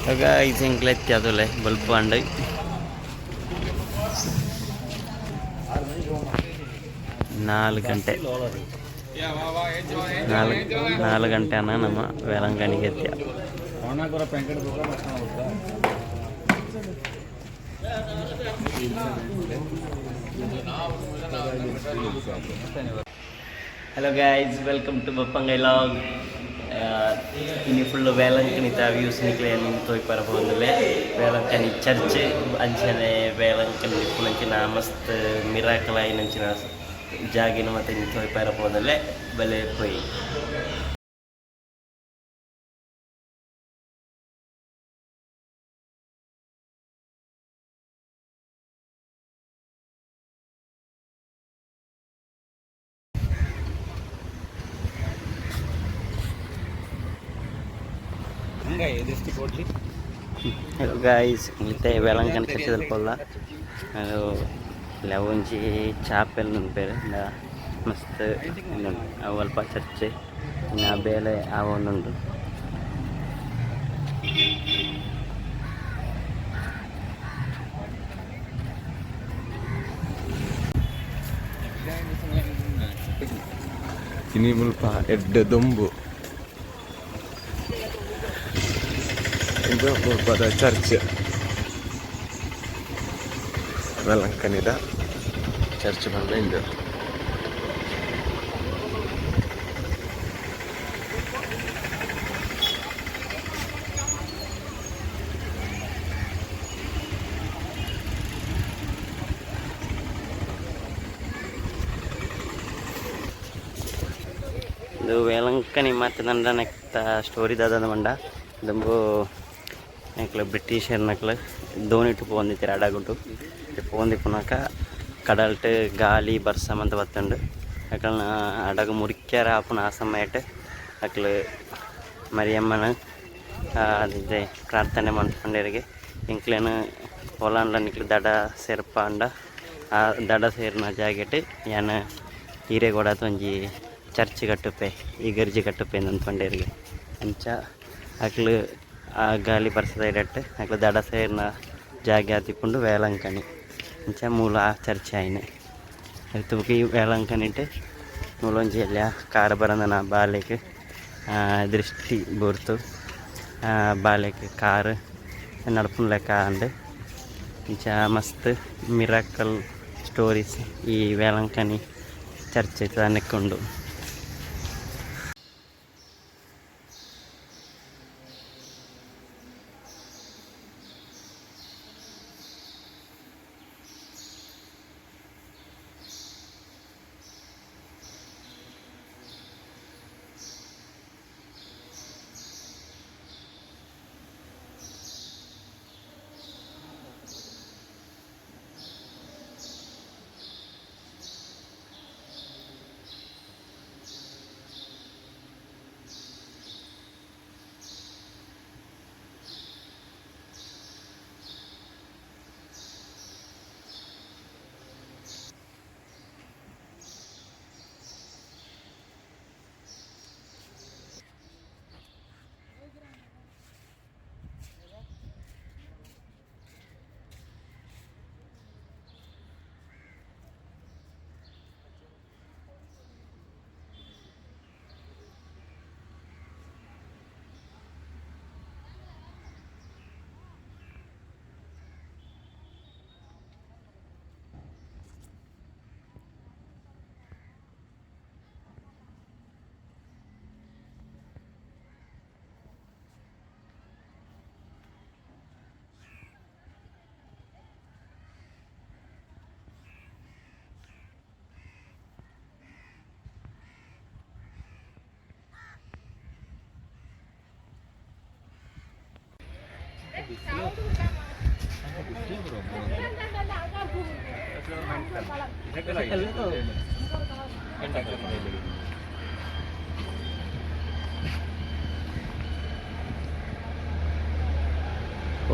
guys, inglet jadule bulb andai 4 ಗಂಟೆ 4 ಗಂಟೆ ಅನ್ನ ನಮ್ಮ ವೇಲಂಕಣಿಗೆ ಎತ್ಯ ಹಲೋ ಗೈಸ್, ವೆಲ್ಕಮ್ ಟು ಬಪ್ಪಂಗೈ ಲಾಗ್. ಇನ್ನು ಫುಲ್ಲು ವೇಲಂಕಣಿತ ವ್ಯೂಸ್ ನಿಕ್ಲೆ ತೋಯ್ ಬರಬಹುದಲ್ಲೇ ವೇಲಂಕಣಿ ಚರ್ಚ್ ಅಂಚನೆ ವೇಲಂಕಣಿ ಪುನಂಚಿನ ಮಸ್ತ್ ಮಿರಾಕಲ್ ಆಯ್ನಂಚಿನ ಜಾಗಿನ ಮತ್ತೆ ತೋಯ್ ಬರಬಹುದಲ್ಲೇ ಬಲೆ ಪೊಯ್ Hello guys, kita Velankanni church ತಲುಪಲ್ಲ. ಅದು ಒಂಜಿ ಚಾಪೆಲ್ ಉಂಟು ಮಸ್ತ್ ಅವಲ್ಪ ಚರ್ಚ್ ಇನ್ನು ಬೇಲೆ ಅವೊಂದುಂಡು. ini mulpa edda dombu ಇದು pada church Velankanida church ಬಂದ ಇಂದು ಇದು ವೇಲಂಕಣಿ ಮತ್ತು ನಂದ ನೆಕ್ತ ಸ್ಟೋರಿ ದಾದ ಮಂಡ ದಂಬು ನೆಕ್ಲ ಬ್ರಿಟಿಷರ್ ನಕ್ಲ ದೋಣಿಟ್ಟು ಪೋಂದಿತ್ತೀರ ಅಡಗುಂಟು ಪೋಂದಿ ಪುನಕ ಕಡಲ್ಟ್ ಗಾಲಿ ಬರ್ಸಮಂತ ಬತ್ತುಂಡು ಅಕಲ್ನ ಅಡಗು ಮುರಿಕ್ಯಾರ ಆಪುನ ಆ ಸಮಯಟ್ ಅಕ್ಲು ಮರಿಯಮ್ಮನ ಅದಿದೆ ಪ್ರಾರ್ಥನೆ ಮಾಡ್ಕೊಂಡರಿಗೆ ಇಂಕ್ಲೇನು ಹೊಲಾಂಡ್ಲ ನಿಕ್ಲು ದಡ ಸೇರ್ಪಂಡ ಆ ದಡ ಸೇರಿನ ಜಾಗೆಟ್ ಯಾನ ಹಿರೇಗೌಡದ ಒಂಜಿ ಚರ್ಚ್ ಕಟ್ಟುಪೆ ಇಗರ್ಜಿ ಕಟ್ಟುಪೆ ಅಂದ್ಕೊಂಡೇರಿಗೆ ಅಂಚ ಅಕ್ಲು ಆ ಗಾಲಿ ಬರ್ಸದ ಇಡಟ್ಟು ಅಕ್ಲು ದಡ ಸೇರಿನ ಜಾಗೆ ಹತ್ತಿಕೊಂಡು ವೇಲಂಕಣಿ ಅಂಚ ಮೂಲ ಆ ಚರ್ಚ್ ಆಯ್ನೆ ತುಕಿ ವೇಲಂಕಣಿಟ್ಟು ಮೂಲೊಂಜಿ ಎಲ್ಲ ಕಾರ ಬರಂದನ ಬಾಲೆಕ್ ದೃಷ್ಟಿ ಬೋರ್ತು ಬಾಲೆಕ್ ಕಾರ್ ನಡ್ಪುನ ಲೆಕ್ಕ ಅಂಡು ಇಂಚ ಮಸ್ತ್ ಮಿರಾಕಲ್ ಸ್ಟೋರೀಸ್ ಈ ವೇಲಂಕಣಿ ಚರ್ಚ್ ನೆಕ್ಕೊಂಡು.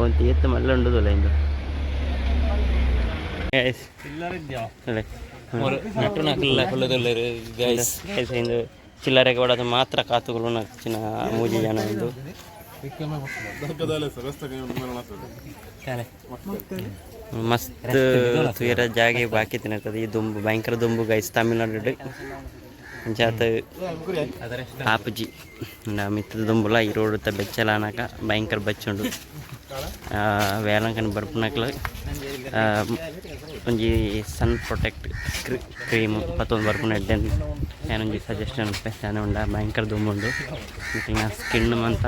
ಒಂದು ಎತ್ತು ಮಲ್ಲ ಉಂಡುದಲ್ಲ ಇಂದು ನಟ್ಟು ನಾಕಲ್ಲ ಕೊಲ್ಲದಲ್ಲರು ಗೈಸ್ ಇಂದು ಚಿಲ್ಲರೆಗೆ ಹೊಡೋದು ಮಾತ್ರ ಕಾತುಗಳು ನಚ್ಚಿನ ಮೂಜಿ ಜನ ಇಂದು ಮಸ್ತ್ ತುಯರ ಜಾಗೆ ಬಾಕಿ ತಿನ್ನತದೆ ಈ ದುಂಬು ಭಯಂಕರ ದುಂಬು ಗೈಸ್ ತಮಿಳ್ನಾಡು ಅಂಚಾತ ಆಪಜಿ ಮಿತ್ತದ ದುಂಬುಲ ಈ ರೋಡ್ ಬೆಚ್ಚಲ ಅನಕ ಭಯಂಕರ ಬಚ್ಚುಂಡು వేలంకని బర్పునక్ల ಒಂಜಿ ಸನ್ ಪ್ರೊಟೆಕ್ಟ್ ಕ್ರೀಮ್ ಪತ್ತೊಂದು ಬರ್ಪುನ ಎಡ್ಡೆನ್ ಏನೊಂಜಿ ಸಜೆಷನ್ ಪೆಸ್ತಾನೆ ಉಂಡ ಭಯಂಕರ ದುಂಬುಂಡು ಇಕ್ಲಿನ ಸ್ಕಿನ್ ಮಂತ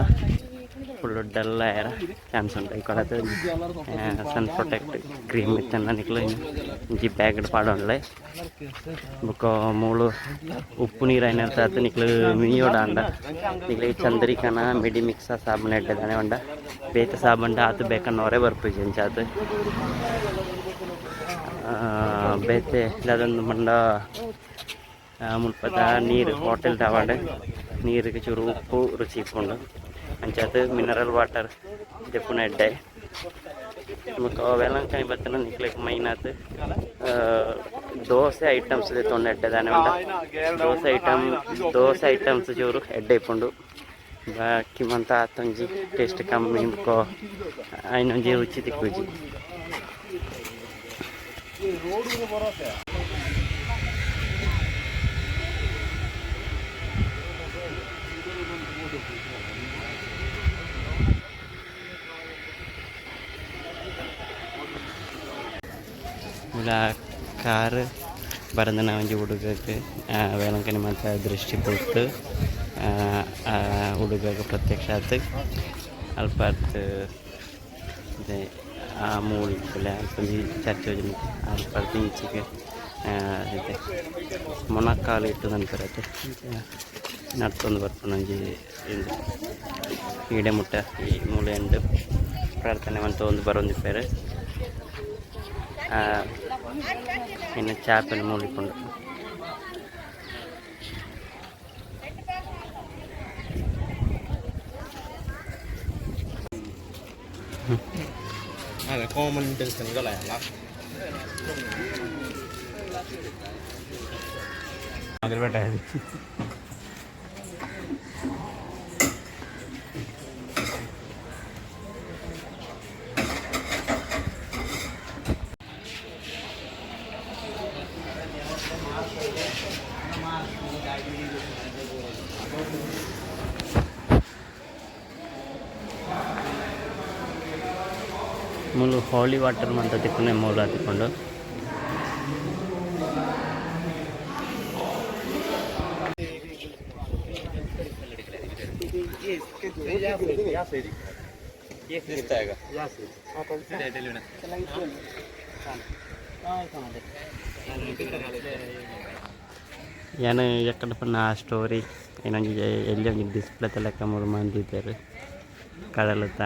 ಫುಲ್ ಡಲ್ ಆಯರ ಚಾನ್ಸ್ ಉಂಟು ಈ ಕೊಡತ್ತೆ ಸನ್ ಪ್ರೊಟೆಕ್ಟ್ ಕ್ರೀಮ್ ಇತ್ತನ್ನ ನಿಕ್ಲು ಒಂಜಿ ಪ್ಯಾಕೆಟ್ ಪಾಡೊಂಡ್ಲೆ ಬೊಕ ಮೂಳು ಉಪ್ಪು ನೀರು ಐನರ್ತ ನಿಕ್ಲು ಮೀಯೋಡ ಅಂಡ ನಿಕ್ಲಿಗೆ ಚಂದ್ರಿಕನ ಮಿಡಿ ಮಿಕ್ಸ ಸಾಬೂನು ಎಡ್ಡೆದಾನೆ ಉಂಡ ಬೇತ ಸಾಬಂಡ ಆತು ಬೇಕನ್ನೋರೆ ಬರ್ಪುಜಿ ಅಂಚಾತು ಬೇತೆ ಅದೊಂದು ಮಂಡ ಮುಲ್ಪದ ನೀರು ಹೋಟೆಲ್ ದಾವಾಡೆ ನೀರಿಗೆ ಚೂರು ಉಪ್ಪು ರುಚಿ ಇಟ್ಕೊಂಡು ಅಂಚಾತು ಮಿನರಲ್ ವಾಟರ್ ದೆಪ್ಪುನ ಎಡ್ಡೆ ಮತ್ತು ವೇಲಂಕನಿ ಬತ್ತನ ನಿಕ್ಲಿಕ್ಕೆ ಮೈನಾತು ದೋಸೆ ಐಟಮ್ಸ್ ತೊಂದು ಎಡ್ಡೆದಾನೆ ಉಂಡ ದೋಸೆ ಐಟಮ್ಸ್ ಚೂರು ಎಡ್ಡೆ ಇಪ್ಪುಂಡು ಬಾಕಿ ಮಂತ ಆತೊಂಜಿ ಟೇಸ್ಟ್ ಕಮ್ಮಿ ಬುಕೋ ಐನೊಂಜಿ ರುಚಿ ತಿಕ್ಕುಜಿ ಕಾರ್ ಬರಂದನ ಒಂಜಿ ಹುಡುಗಕ್ಕೆ ವೇಲಂಕನಿ ಮಾತ ದೃಷ್ಟಿ ಕೊಡ್ತು ಹುಡುಗಗೆ ಪ್ರತ್ಯಕ್ಷ ಆತು ಅಲ್ಪ ಆ ಮೂಲ ಅಲ್ಪಂಜಿ ಚರ್ಚೆ ಅಲ್ಪ ಇಂಚಿಗೆ ಇದೆ ಮೊಣಕಾಲು ಇಟ್ಟು ನಂತರತ್ತೆ ನಡ್ಕೊಂಡು ಬರ್ಪನೊಂಜಿ ಈಡೆ ಮುಟ್ಟ ಈ ಮೂಲೆ ಎಂಡು ಪ್ರಾರ್ಥನೆ ಅಂತ ಒಂದು ಬರೊಂದಿಪ್ಪೇರೆ ಇನ್ನು ಚಾಪೆಲ್ ಮೂಡಿಕೊಂಡು ಕಾಮನ್ ಟೆನ್ಷನ್ಗಳಲ್ಲ ಅದ್ರ ಬೇಟ ಮೂಲು ಹಾಲಿ ವಾಟರ್ ಅಂತ ತಿಕ್ಕೊಂಡೆ ಮೂಲ ಹತ್ತಿಕೊಂಡು ಏನು ಎక్కడ ಪನ್ನ ಆ ಸ್ಟೋರಿ ಏನೊಂದು ಎಲ್ಲಿ ಒಂದು ಡಿಸ್ಪ್ಲೇ ತಲೆಕ್ಕ ಮೂರು ಮಂದಿ ಇದ್ದಾರೆ ಕಡಲತ್ತ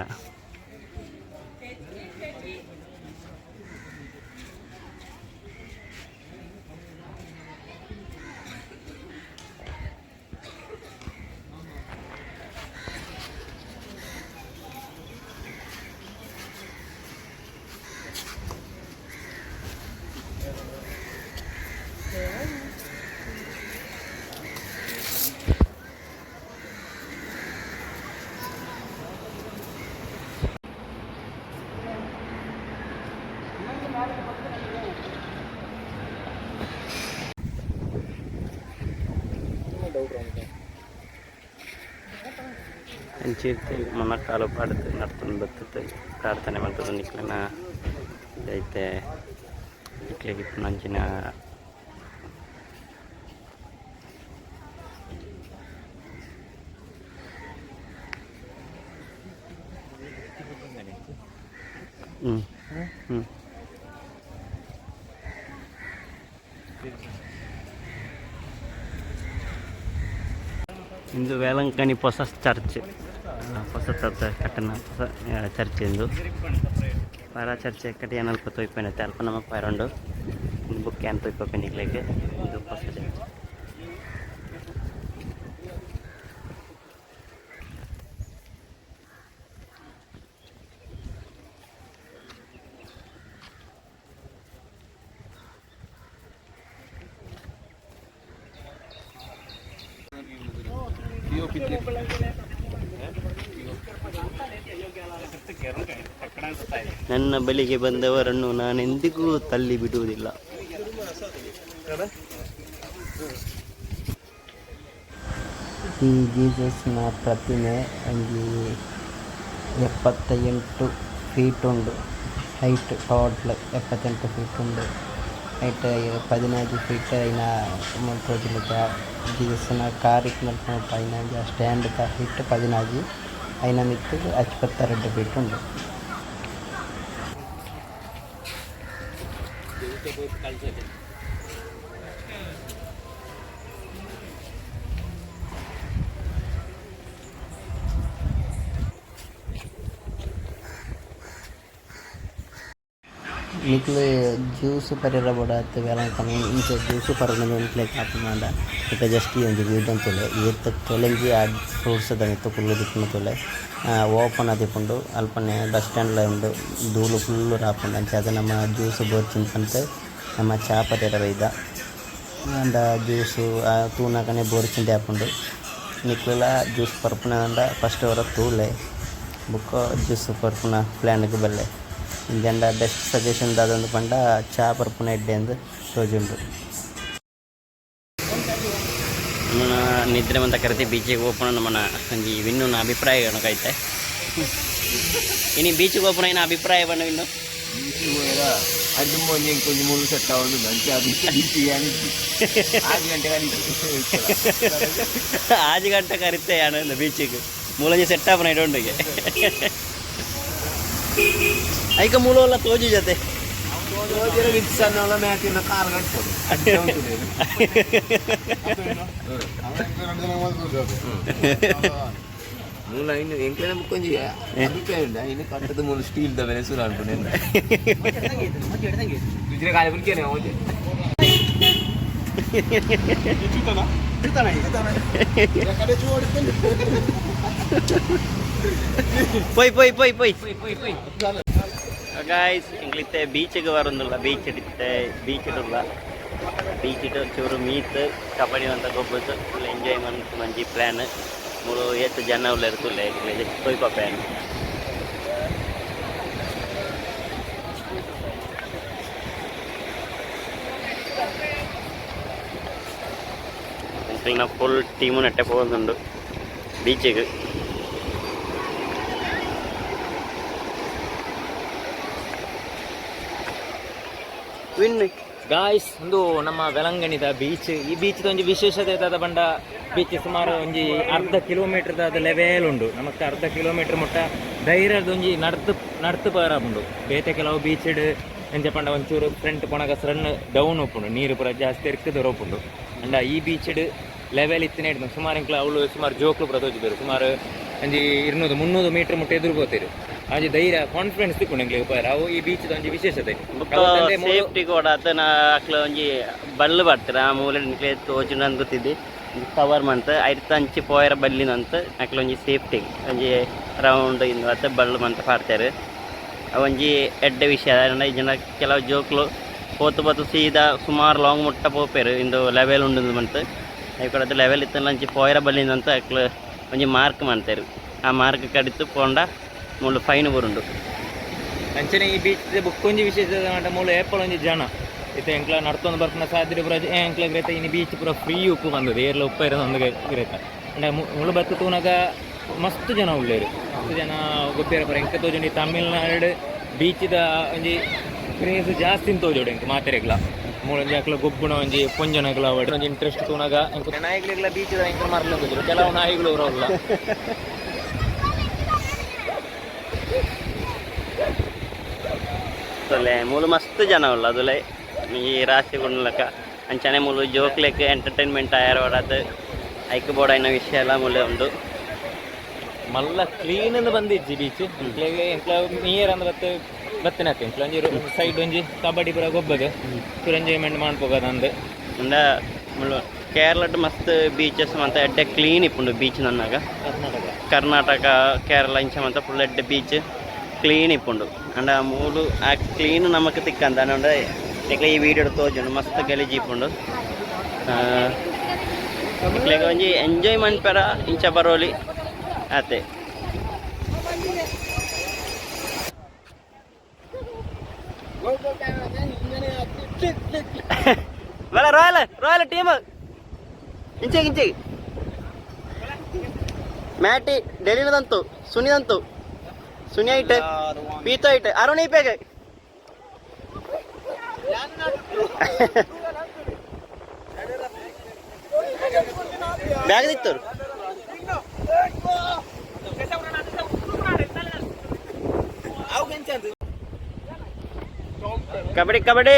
ಅಂಚಿರ್ತಿ ಮೊಣಕಾಲು ಪಾಡುತ್ತೆ ನಡ್ಕೊಂಡು ಬರ್ತದೆ ಪ್ರಾರ್ಥನೆ ಮಾಡ್ತದೆ ನಿಕ್ಲನ ಇದೈತೆ ನಿಕ್ಲಿಗೆ ನಂಚಿನ ಇಂದು ವೇಲಂಕನಿ ಹೊಸ ಚರ್ಚ್ ಹೊಸ ಕಟ್ಟನ ಹೊಸ ಚರ್ಚ್ ಇಂದು ಪರ ಚರ್ಚ್ ಕಟ್ಟಿ ಏನಲ್ಪ ತೊಯ್ಪೇನೈತೆ ಅಲ್ಪ ನಮಗೆ ಪೈರಂಡು ಬುಕ್ ಏನು ತೊಯ್ಪೇನಿಗ್ಲಿಕ್ಕೆ ಇದು ಹೊಸ ಚರ್ಚ್ ನನ್ನ ಬಳಿಗೆ ಬಂದವರನ್ನು ನಾನೆಂದಿಗೂ ತಳ್ಳಿ ಬಿಡುವುದಿಲ್ಲ. ಈ ಜೀಸಸ್ನ ಪ್ರತಿಮೆ ಒಂದು 78 ಫೀಟ್ ಉಂಡು. ಹೈಟ್ ಟೋಟಲ್ 78 ಫೀಟ್ ಉಂಡು. ಹೈಟ್ 14 ಫೀಟ್ అయినా ತೋಜುಲಕ ಜೀಸಸ್ನ ಕಾರಿಕ್ ನಲ್ಪುನಲ್ಪ అయినా ಸ್ಟ್ಯಾಂಡ್ ಹೈಟ್ 14 అయినా ಮಿತ್ತು 72 ಫೀಟ್ ಉಂಡು. nikle juice parira bodatte Velankanni ince juice parana mentle kapmanda ita just onju vidam tole yetta tolenji ad fruits danittu kullu dipuna tole open adipundu alpane bus stand la undu dulu kullu rapundu ance adu nama juice borchin pante nama cha parira veida and juice tuna kane borchin apundu nikla juice parpuna anda first ora tule book juice parpuna plan ku belle ಇಂಜಂಡ best suggestion ದಾದೊಂದು ಪಂಡ ಚಾ ಪರ್ಪುನ ಎಡ್ಡೆ ಎಂದು ತೋಜುಂಡು. మన నిద్ర అంతా కరితే బీచ్కి ఓపెన్ మన కొంచెం విన్ను నా అభిప్రాయం కనుకైతే ఇని బీచ్కి ఓపెన్ అయిన అభిప్రాయం అన్న విన్ను అది కొంచెం కొంచెం మూడు సెట్ అవ్వదు మంచి ఆజు గంట కరితే ఆనంద బీచ్కి మూలంజి సెట్ ఆపనైട്ടുണ്ട് ಐಕ ಮೂಲವಲ್ಲ ತೋಜಿ ಜೊತೆ ಮೂಲ ಇನ್ನು ಎಂಕ್ಲೆನ ಮುಕ್ಕೊಂಜಿ ಅಭಿಪ್ರಾಯ ಉಂಡ ಇನ್ನು ಕಟ್ಟದ ಮೂಲ ಸ್ಟೀಲ್ ದವೆನೆ ಸುರ ಅನ್ಕೊಂಡೆ ಗುಜ್ರೆ ಕಾಲ ಬಿಡ್ಕೇನೆ ಹೋದೆ പോയി ഗായ്സ് ഇംഗ്ലീത്തെ ബീച്ചൊക്കെ വരുന്നില്ല ബീച്ചിട്ട് ಚೂರು ಮೀತ್ ಕಬಡ್ಡಿ ಅಂತ ಗೊಬ್ಬತ್ತು ಫುಲ್ ಎಂಜಾಯ್ಮೆಂಟ್ ಮಂಜಿ ಪ್ಲ್ಯಾನ್ ಮೂರು ಎಷ್ಟು ಜನ ಉள்ள ಇರ್ತಲ್ಲ ತೊಯ್ಕೋ ಪ್ಲ್ಯಾನ್ ನಾ ಫುಲ್ ಟೀಮು ನೆಟ್ಟೆ പോകുന്നുണ്ട് ಬೀಚಿಗೆ. ಗಾಯ್ಸ್ ಒಂದು ನಮ್ಮ ವೆಲಂಕಣಿದ ಬೀಚ್ ಈ ಬೀಚ್ದ ಒಂಜಿ ವಿಶೇಷತೆ ದಾದ ಬಂಡ ಬೀಚ್ ಸುಮಾರು ಒಂಜಿ ಅರ್ಧ ಕಿಲೋಮೀಟರ್ ದಾದ ಲೆವೆಲ್ ಉಂಡು. ನಮಕ್ ಅರ್ಧ ಕಿಲೋಮೀಟರ್ ಮುಟ್ಟ ಧೈರ್ಯದ ಒಂಜಿ ನಡ್ತು ಪರ ಉಂಡು. ಬೇತೆ ಕೆಲವು ಬೀಚ್ಡ್ ಎಂಚ ಪಂಡ ಒಂಚೂರು ಫ್ರಂಟ್ ಪೊಣಗ ಸಣ್ಣ ಡೌನ್ ಒಪ್ಪುಂಡು, ನೀರು ಪೂರ ಜಾಸ್ತಿ ಇರ್ಕದ ರೋಪುಂಡು. ಅಂಡ ಈ ಬೀಚ್ಡ್ ಲೆವೆಲ್ ಇತ್ತಿನ ಹಿಡಿದು ಸುಮಾರು ಇಂಕ್ಲ ಅವಳು ಸುಮಾರು ಜೋಕ್ಲು ಪೂರ ತೋಜಿದ್ರು. ಸುಮಾರು ಒಂಜಿ 200-300 ಮೀಟರ್ ಮುಟ್ಟ ಎದುರು ಹೋಗ್ತೀರು. ಆಜಿ ಧೈರ್ಯ ಕಾನ್ಫಿಡೆನ್ಸ್ ತಿಕ್ಕೊಂಡು ಎಂಕ್ಲಿಗೆ ಉಪಾಯ ಅವು ಈ ಬೀಚ್ ಒಂಜಿ ವಿಶೇಷತೆ ಸೇಫ್ಟಿ ಕೂಡ ಆತನ ಅಕ್ಲ ಒಂಜಿ ಬಲ್ಲು ಬರ್ತಾರೆ ಆ ಮೂಲೆ ನಿಕ್ಲೆ ತೋಜುಂಡು ಅಂತ ಗೊತ್ತಿದ್ದಿ ಕವರ್ ಮಂತ ಐತ ಅಂಚಿ ಪೋಯರ ಬಲ್ಲಿನಂತ ಅಕ್ಲ ಒಂಜಿ ಸೇಫ್ಟಿ ಒಂಜಿ ರೌಂಡ್ ಇಂದು ಅತ್ತ ಬಲ್ಲು ಮಂತ ಪಾಡ್ತಾರೆ ಒಂಜಿ ಎಡ್ಡೆ ವಿಷಯ. ಈ ಜನ ಕೆಲವು ಜೋಕ್ಲು పోతు సీదా సుమారు లాంగ్ ముట్ట పోపారు ఇందు లెవెల్ ఉంటుంది మంత ఇక్కడ లెవెల్ ఇతను నుంచి పోయర బలిందంత అక్కడ కొంచెం మార్క్ ಮಾಡ್ತಾರೆ. ಆ ಮಾರ್ಕ್ ಕಡಿತು ಪೋಂಡ ಮೂಲ ಫೈನ್ ಬರುಂಡು ಅಂಚನೆ ಈ ಬೀಚ್ ಬುಕ್ ಒಂಜಿ ವಿಶೇಷ ಮೂಲ ಏಪಲ್ ಒಂಜಿ ಜನ ಇತ್ತೆ ಎಂಕ್ಲ ನಡ್ತೊಂದು ಬರ್ಪುನ ಸಾಧ್ಯ ಪೂರ ಎಂಕ್ಲ ಗ್ರೇತ ಇನ್ನು ಬೀಚ್ ಪೂರ ಫ್ರೀ ಉಪ್ಪು ಬಂದದ್ದು ಏರ್ಲ ಉಪ್ಪ ಇರೋದು ಒಂದು ಗ್ರೇತ ಅಂಡ ಮುಳು ಬತ್ತು ತೂನಾಗ ಮಸ್ತ್ ಜನ ಉಳ್ಳೇರು ಮಸ್ತ್ ಜನ ಗೊತ್ತಿರ ಪರ ಎಂಕ ತೋಜುಂಡು ಈ ತಮಿಳ್ನಾಡು ಬೀಚ್ದ ಒಂಜಿ ಕ್ರೇಜ್ ಜಾಸ್ತಿ ತೋಜೋಡು ಎಂಕ್ ಮಾತೆರೆಗ್ಲ ಮೂಳೊಂಜಿ ಅಕ್ಲ ಗೊಬ್ಬುಣ ಒಂಜಿ ಪೊಂಜನಗ್ಲ ಅವಡು ಒಂಜಿ ಇಂಟ್ರೆಸ್ಟ್ ತೂನಾಗ ಎಂಕ್ ನಾಯಿಗಳಿಗ್ಲ ಬೀಚ್ದ ಎಂಕ ಮಾರ್ಲ ಹೋಗಿದ್ರು ಕೆಲವು ನಾಯಿಗಳು ಅವರಲ್ಲ ಮೂಲು ಮಸ್ತ್ ಜನ ಉಳ್ಳ ಅದುಲೆ ಈ ರಾಶಿ ಗುಂಡ್ಲಕ ಅಂಚನೆ ಮೂಲು ಜೋಕ್ಲೆಕ್ ಎಂಟರ್ಟೈನ್ಮೆಂಟ್ ಆಯಾರ ಹೊಡದು ಐಕ್ ಬೋಡೈನ ವಿಷಯ ಎಲ್ಲ ಮೂಲೆ ಉಂಡು ಮಲ್ಲ ಕ್ಲೀನ್ ಅಂದ್ ಬಂದಿಜ್ಜಿ ಬೀಚ್ ಎಂಕ್ಲೆಗೆ ಎಂಕ್ಲ ನಿಯರ್ ಅಂದ್ ಬತ್ತಿನಕ್ಕೆ ಎಂಕ್ಲ ಒಂಜಿ ಸೈಡ್ ಒಂಜಿ ಕಬಡ್ಡಿ ಪೂರ ಗೊಬ್ಬಗ ಪೂರ ಎಂಜಾಯ್ಮೆಂಟ್ ಮಾಡ್ಬೋಗದ ಅಂದ್ ಅಂಡ ಮುಳ್ಳು ಕೇರಳಡ್ ಮಸ್ತ್ ಬೀಚಸ್ ಮಂತ ಎಡ್ಡೆ ಕ್ಲೀನ್ ಇಪ್ಪುಂಡು ಬೀಚ್ ನನ್ನಾಗ ಕರ್ನಾಟಕ ಕೇರಳ ಇಂಚ ಮಂತ ಫುಲ್ ಎಡ್ಡೆ ಬೀಚ್ ಕ್ಲೀನ್ ಇಪ್ಪುಂಡು ಅಂಡ ಮೂಲು ಆ ಕ್ಲೀನ್ ನಮಕ್ ತಿಕ್ಕಂದ ಅಂಡ ಇಕ್ಲೆ ಈ ವೀಡಿಯೋ ತೋಜುಂಡು ಮಸ್ತ್ ಗಲೀಜ್ ಇಪ್ಪುಂಡು ಇಕ್ಲೆಗೆ ಒಂಜಿ ಎಂಜಾಯ್ಮೆಂಟ್ ಪರ ಇಂಚ ಬರೋಲಿ ಆತೆ ರಾಯಲ್ ಟೀಮ್ ಇಂಚೆಗೆ ಮ್ಯಾಟಿ ಡೆಲಿನದಂತು ಸುನಿದಂತು ಸುನಿ ಐಟ್ ಪೀತ ಐಟ್ ಅರುಣ್ ಇಪೇಗೆ ಬ್ಯಾಗ್ ದಿತ್ತರು ಕಬಡ್ಡಿ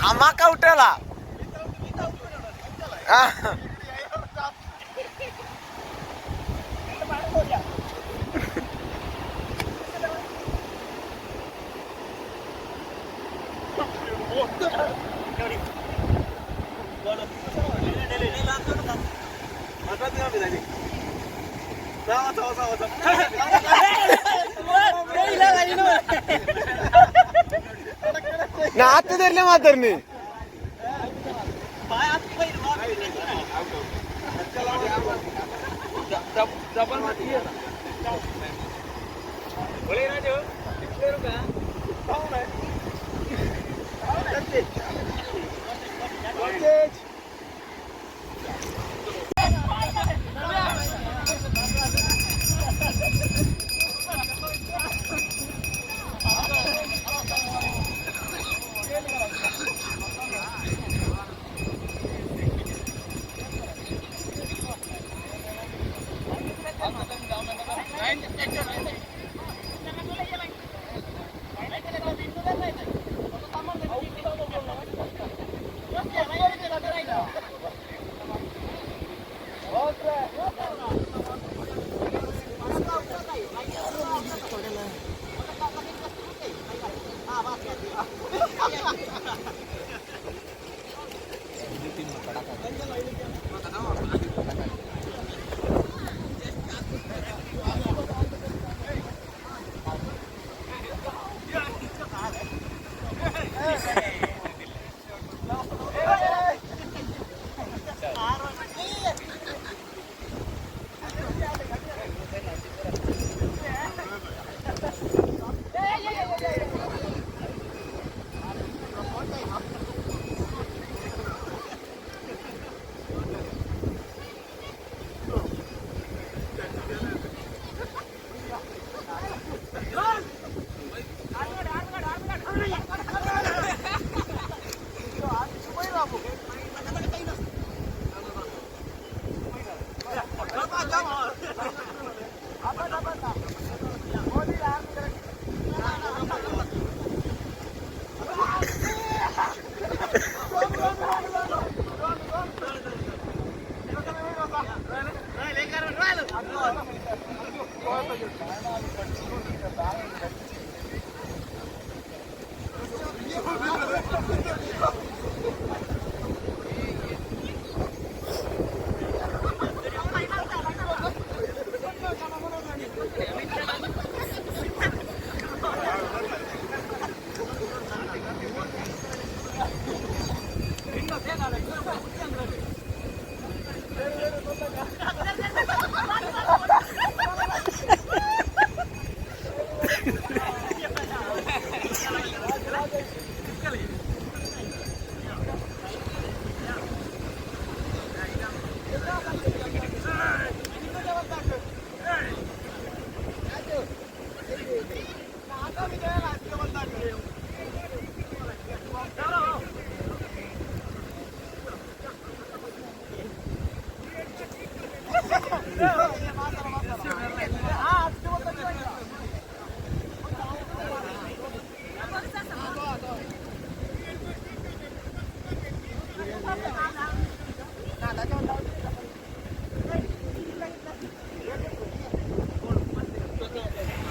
ಅಮ್ಮಕ್ಕ ಹುಟ್ಟಲ್ಲ ನಾ ಹತ್ತದಲ್ಲೇ ಮಾತಾಡ್ನಿ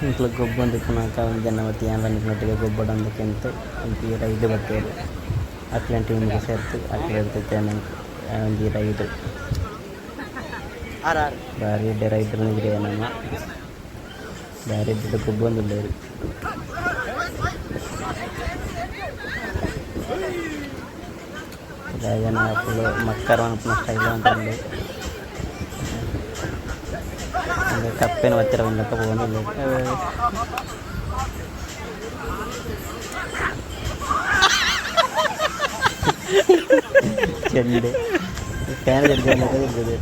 ఇంట్లో గొబ్బు అందుకున్నాక జొన్న బట్టి అనుకున్నట్టుగా గొబ్బడు అందుకెంత ఇంక రైದು ಬರ್ತೇವೆ ಅಕ್ಲಂಟಿ ನಿಮಗೆ ಸೇರ್ತು ಅಕ್ಲ ಇರ್ತೈತೆ ನಂಗೆ ಒಂದು ರೈದು ಭಾರಿ ಇಡ್ಡೆ ರೈತರು ನಿಗ್ರಿ ನಮ್ಮ ಭಾರಿ ಇಡ್ಡೆ ಗొబ్బు ಬಂದಿಲ್ಲ రాజన ఫుల్ మక్కరం అనుకున్న స్టైల్లో ఉంటుంది కప్పెన వచ్చిర ఉండక పోనీ చెండు ఫ్యాన్ తిరుగుతుంది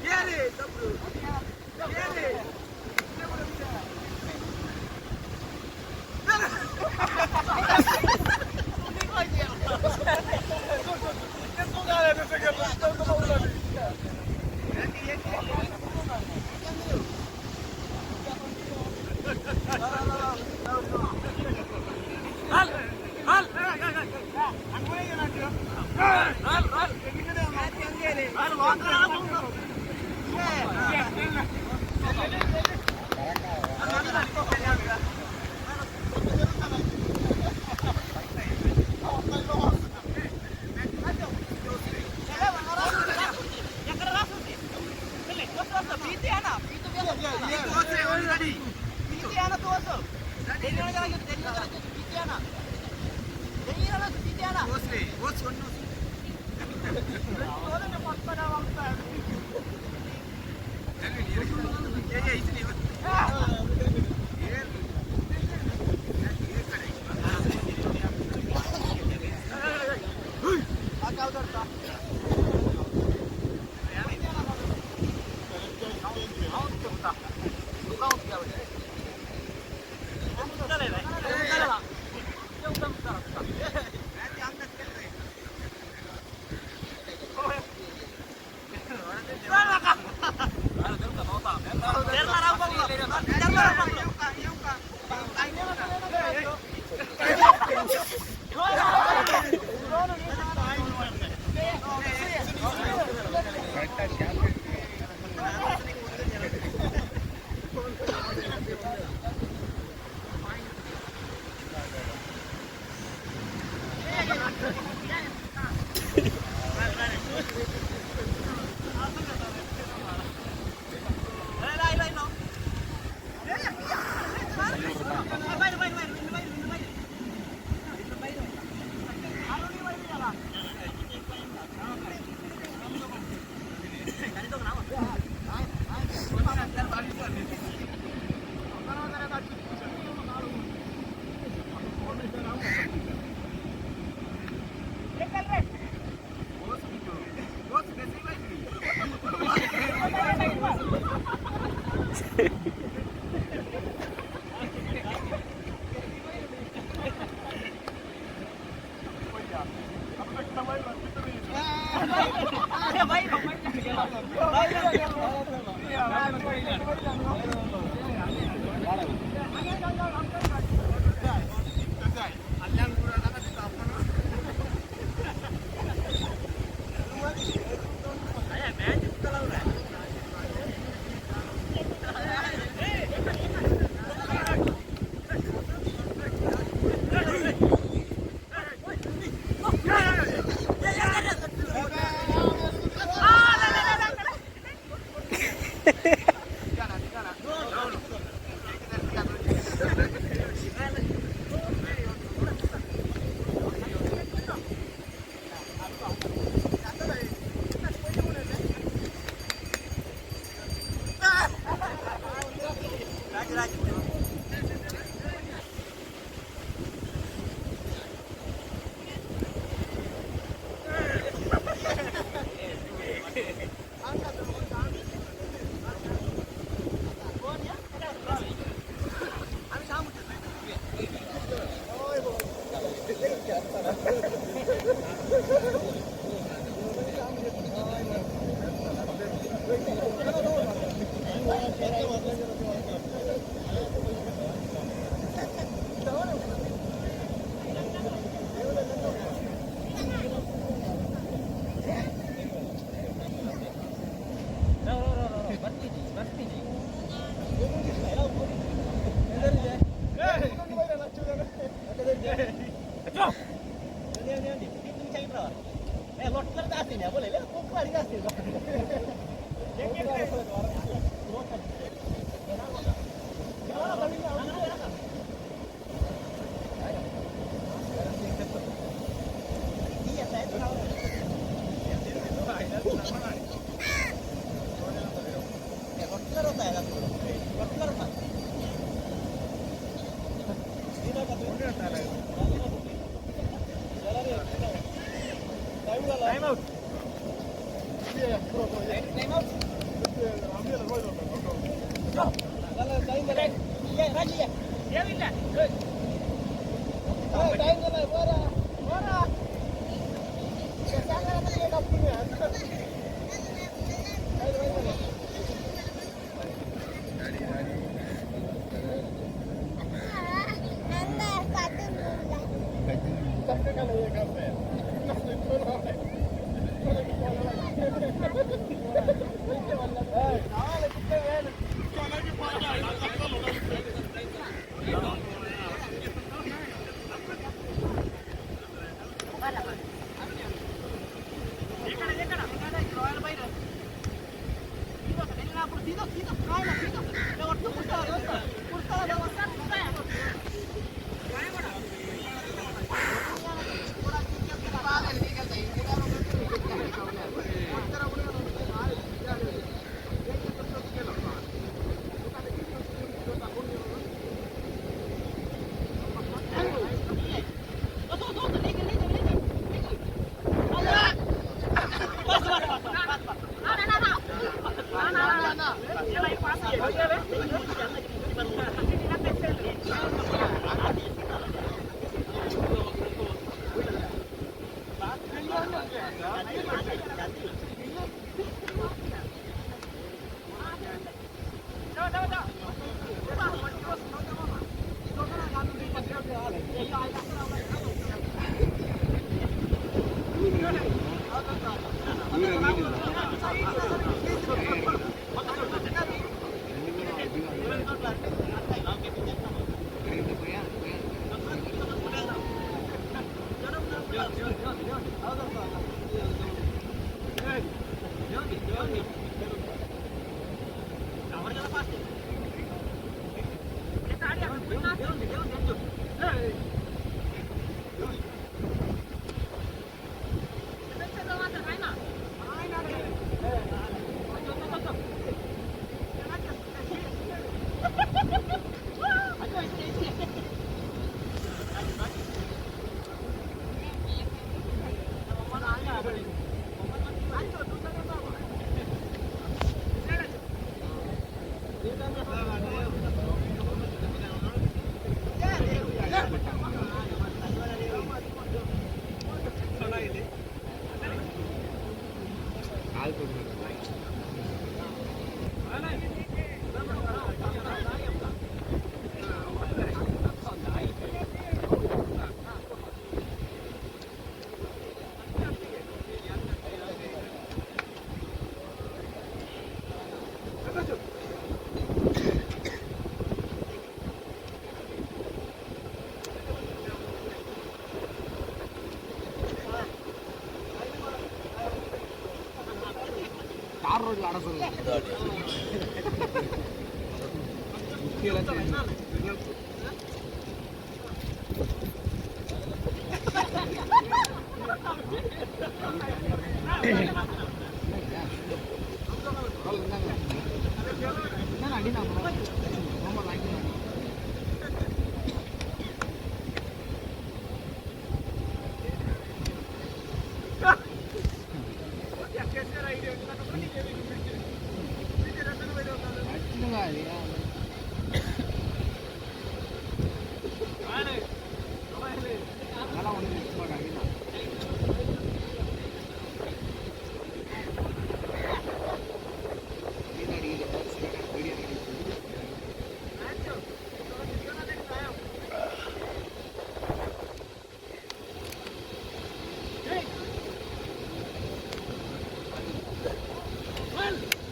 Vieni!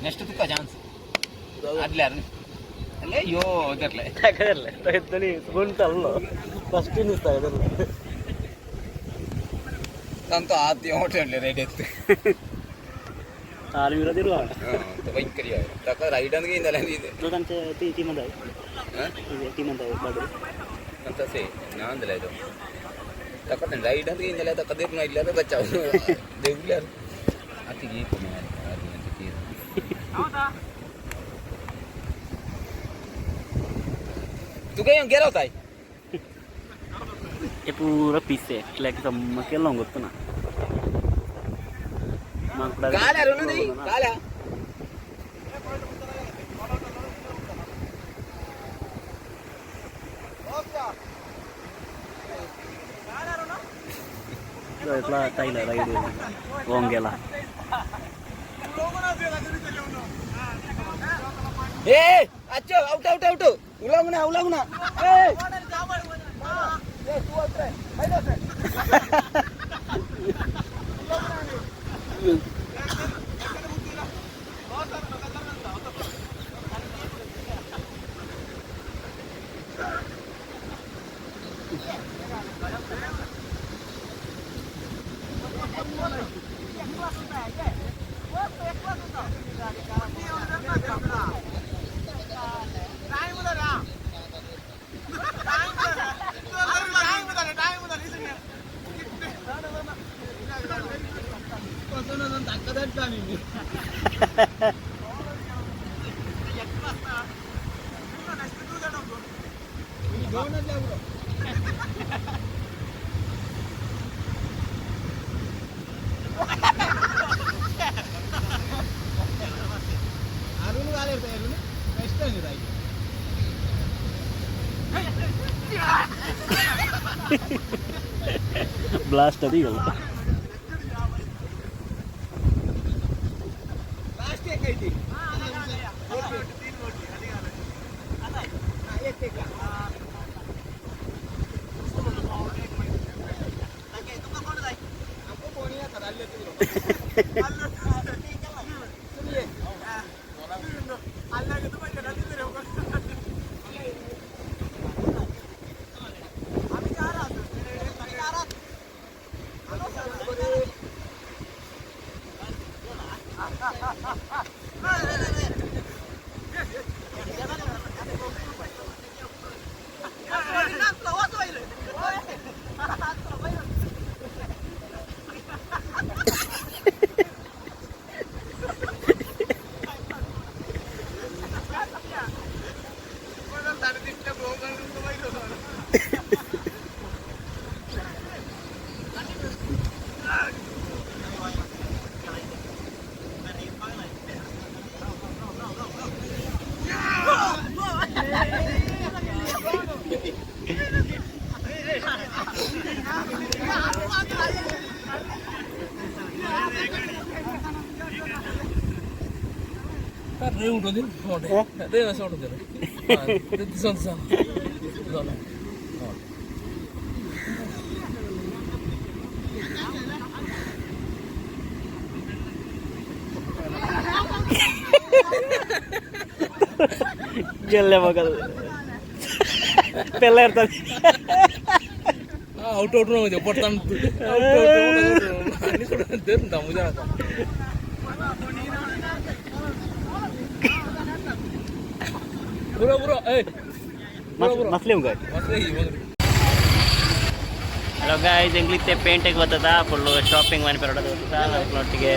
ನೆಕ್ಸ್ಟ್ ತುಕ್ಕ ಚಾನ್ಸ್ ಅದ್ಲೇ ಅಲ್ಲೇ ಯೋ ಅದರ್ಲೆ ಅದರಲ್ಲ ಎತ್ತಲಿ ಗುಂಟಲ್ಲ ಫಸ್ಟ್ ನಿಸ್ತಾ ಇದಲ್ಲ ತಂತ ಆದ್ಯ ಹೋಟೆಲ್ ರೆಡಿ ಇತ್ತು ಆರು ಇರೋದಿರುವ ಭಯಂಕರ ತಕ ರೈಡ್ ಅಂದ್ರೆ ಇಂದಲ್ಲ ಇದೆ ನೋಡಂತ ಟೀಮ್ ಅಂದ ಟೀಮ್ ಅಂದ ಬಾಡು ಅಂತ ಸೇ ನಾಂದಲ್ಲ ಇದು ತಕ ರೈಡ್ ಅಂದ್ರೆ ಇಂದಲ್ಲ ತಕದಿರ್ನ ಇಲ್ಲ ಅಂದ್ರೆ ಬಚ್ಚಾವು ದೇವ್ಲ ಅತಿಗೆ ಕುಮಾರ ಹೌದಾ tu kayak yang gerau tai pura pisse lagi sama kelong gitu na kala runu deh kala itla Thailand ride gongela acho out ulang na hey tu atre ayo se blast tadi kalau ಗೆಲ್ಲೆ ಮಗಲ್ ಪೆಲ್ಲ ಇರ್ತದೆ out out ಹೋಗಿದೆ ಪಡ್ತಾನೆ ಮಸ್ಲಿಮ್ ಗಾಯ್ hello guys ಎಂಗ್ಲಿತ್ತೆ ಪೇಂಟಿಗೆ ಬರ್ತದ full shopping ಮಾಡಿ ಬರೋದು ಗೊತ್ತಾ ನಮ್ಮೊಟ್ಟಿಗೆ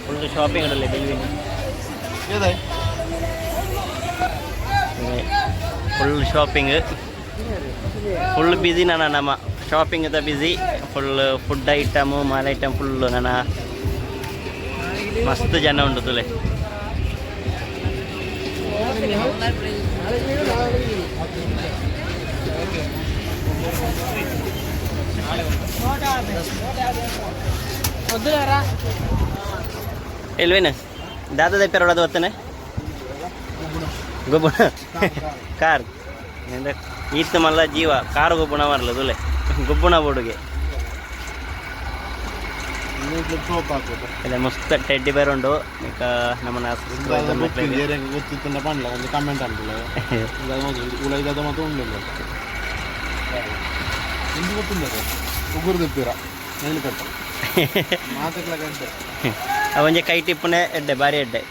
ಫುಲ್ಲು ಶಾಪಿಂಗ್ ಇಡಲ್ಲ ಬೆಲ್ವಿನ ಫುಲ್ ಶಾಪಿಂಗ್ ಫುಲ್ ಬಿಸಿ ನಾನು ನಮ್ಮ ಶಾಪಿಂಗ್ ಅದ busy full food item mall item full ನನ್ನ ಮಸ್ತ್ ಜನ ಉಂಟು ತುಲೆ ಇಲ್ವೇನ ದಾದಾ ಪೆರೋಡದು ಹೊತ್ತನೆ ಗೊಬ್ಬಣ ಕಾರ್ ಈತ ಮಲ್ಲ ಜೀವ ಕಾರು ಗೊಬ್ಬಣ ಮಾರಲ್ಲ ತುಲೆ ಗೊಬ್ಬಣ ಬೋಡುಗೆ ಇಲ್ಲ ಮಸ್ತ್ ಟೆಡ್ಡಿ ಬೇರೆ ಉಂಟು ಈಗ ನಮ್ಮನ್ನ ಗೊತ್ತಿತ್ತು ಪಂಡ್ಲ ಒಂದು ಕಮೆಂಟ್ ಅಂತಿಲ್ಲ ಉಳಿದ ಮಾತ್ರ ಉಂಡಿಲ್ಲ ಎಂದು ಗೊತ್ತಿಲ್ಲ ಉಗುರು ತೆಪ್ಪೀರ ನೆಲ್ಲಿ ಕಟ್ಟ ಮಾತಕ್ಲ ಗಂಟೆ ಅವೊಂಜೆ ಕೈ ಟಿಪ್ಪನೆ ಎಡ್ಡೆ ಬಾರಿ ಎಡ್ಡೆ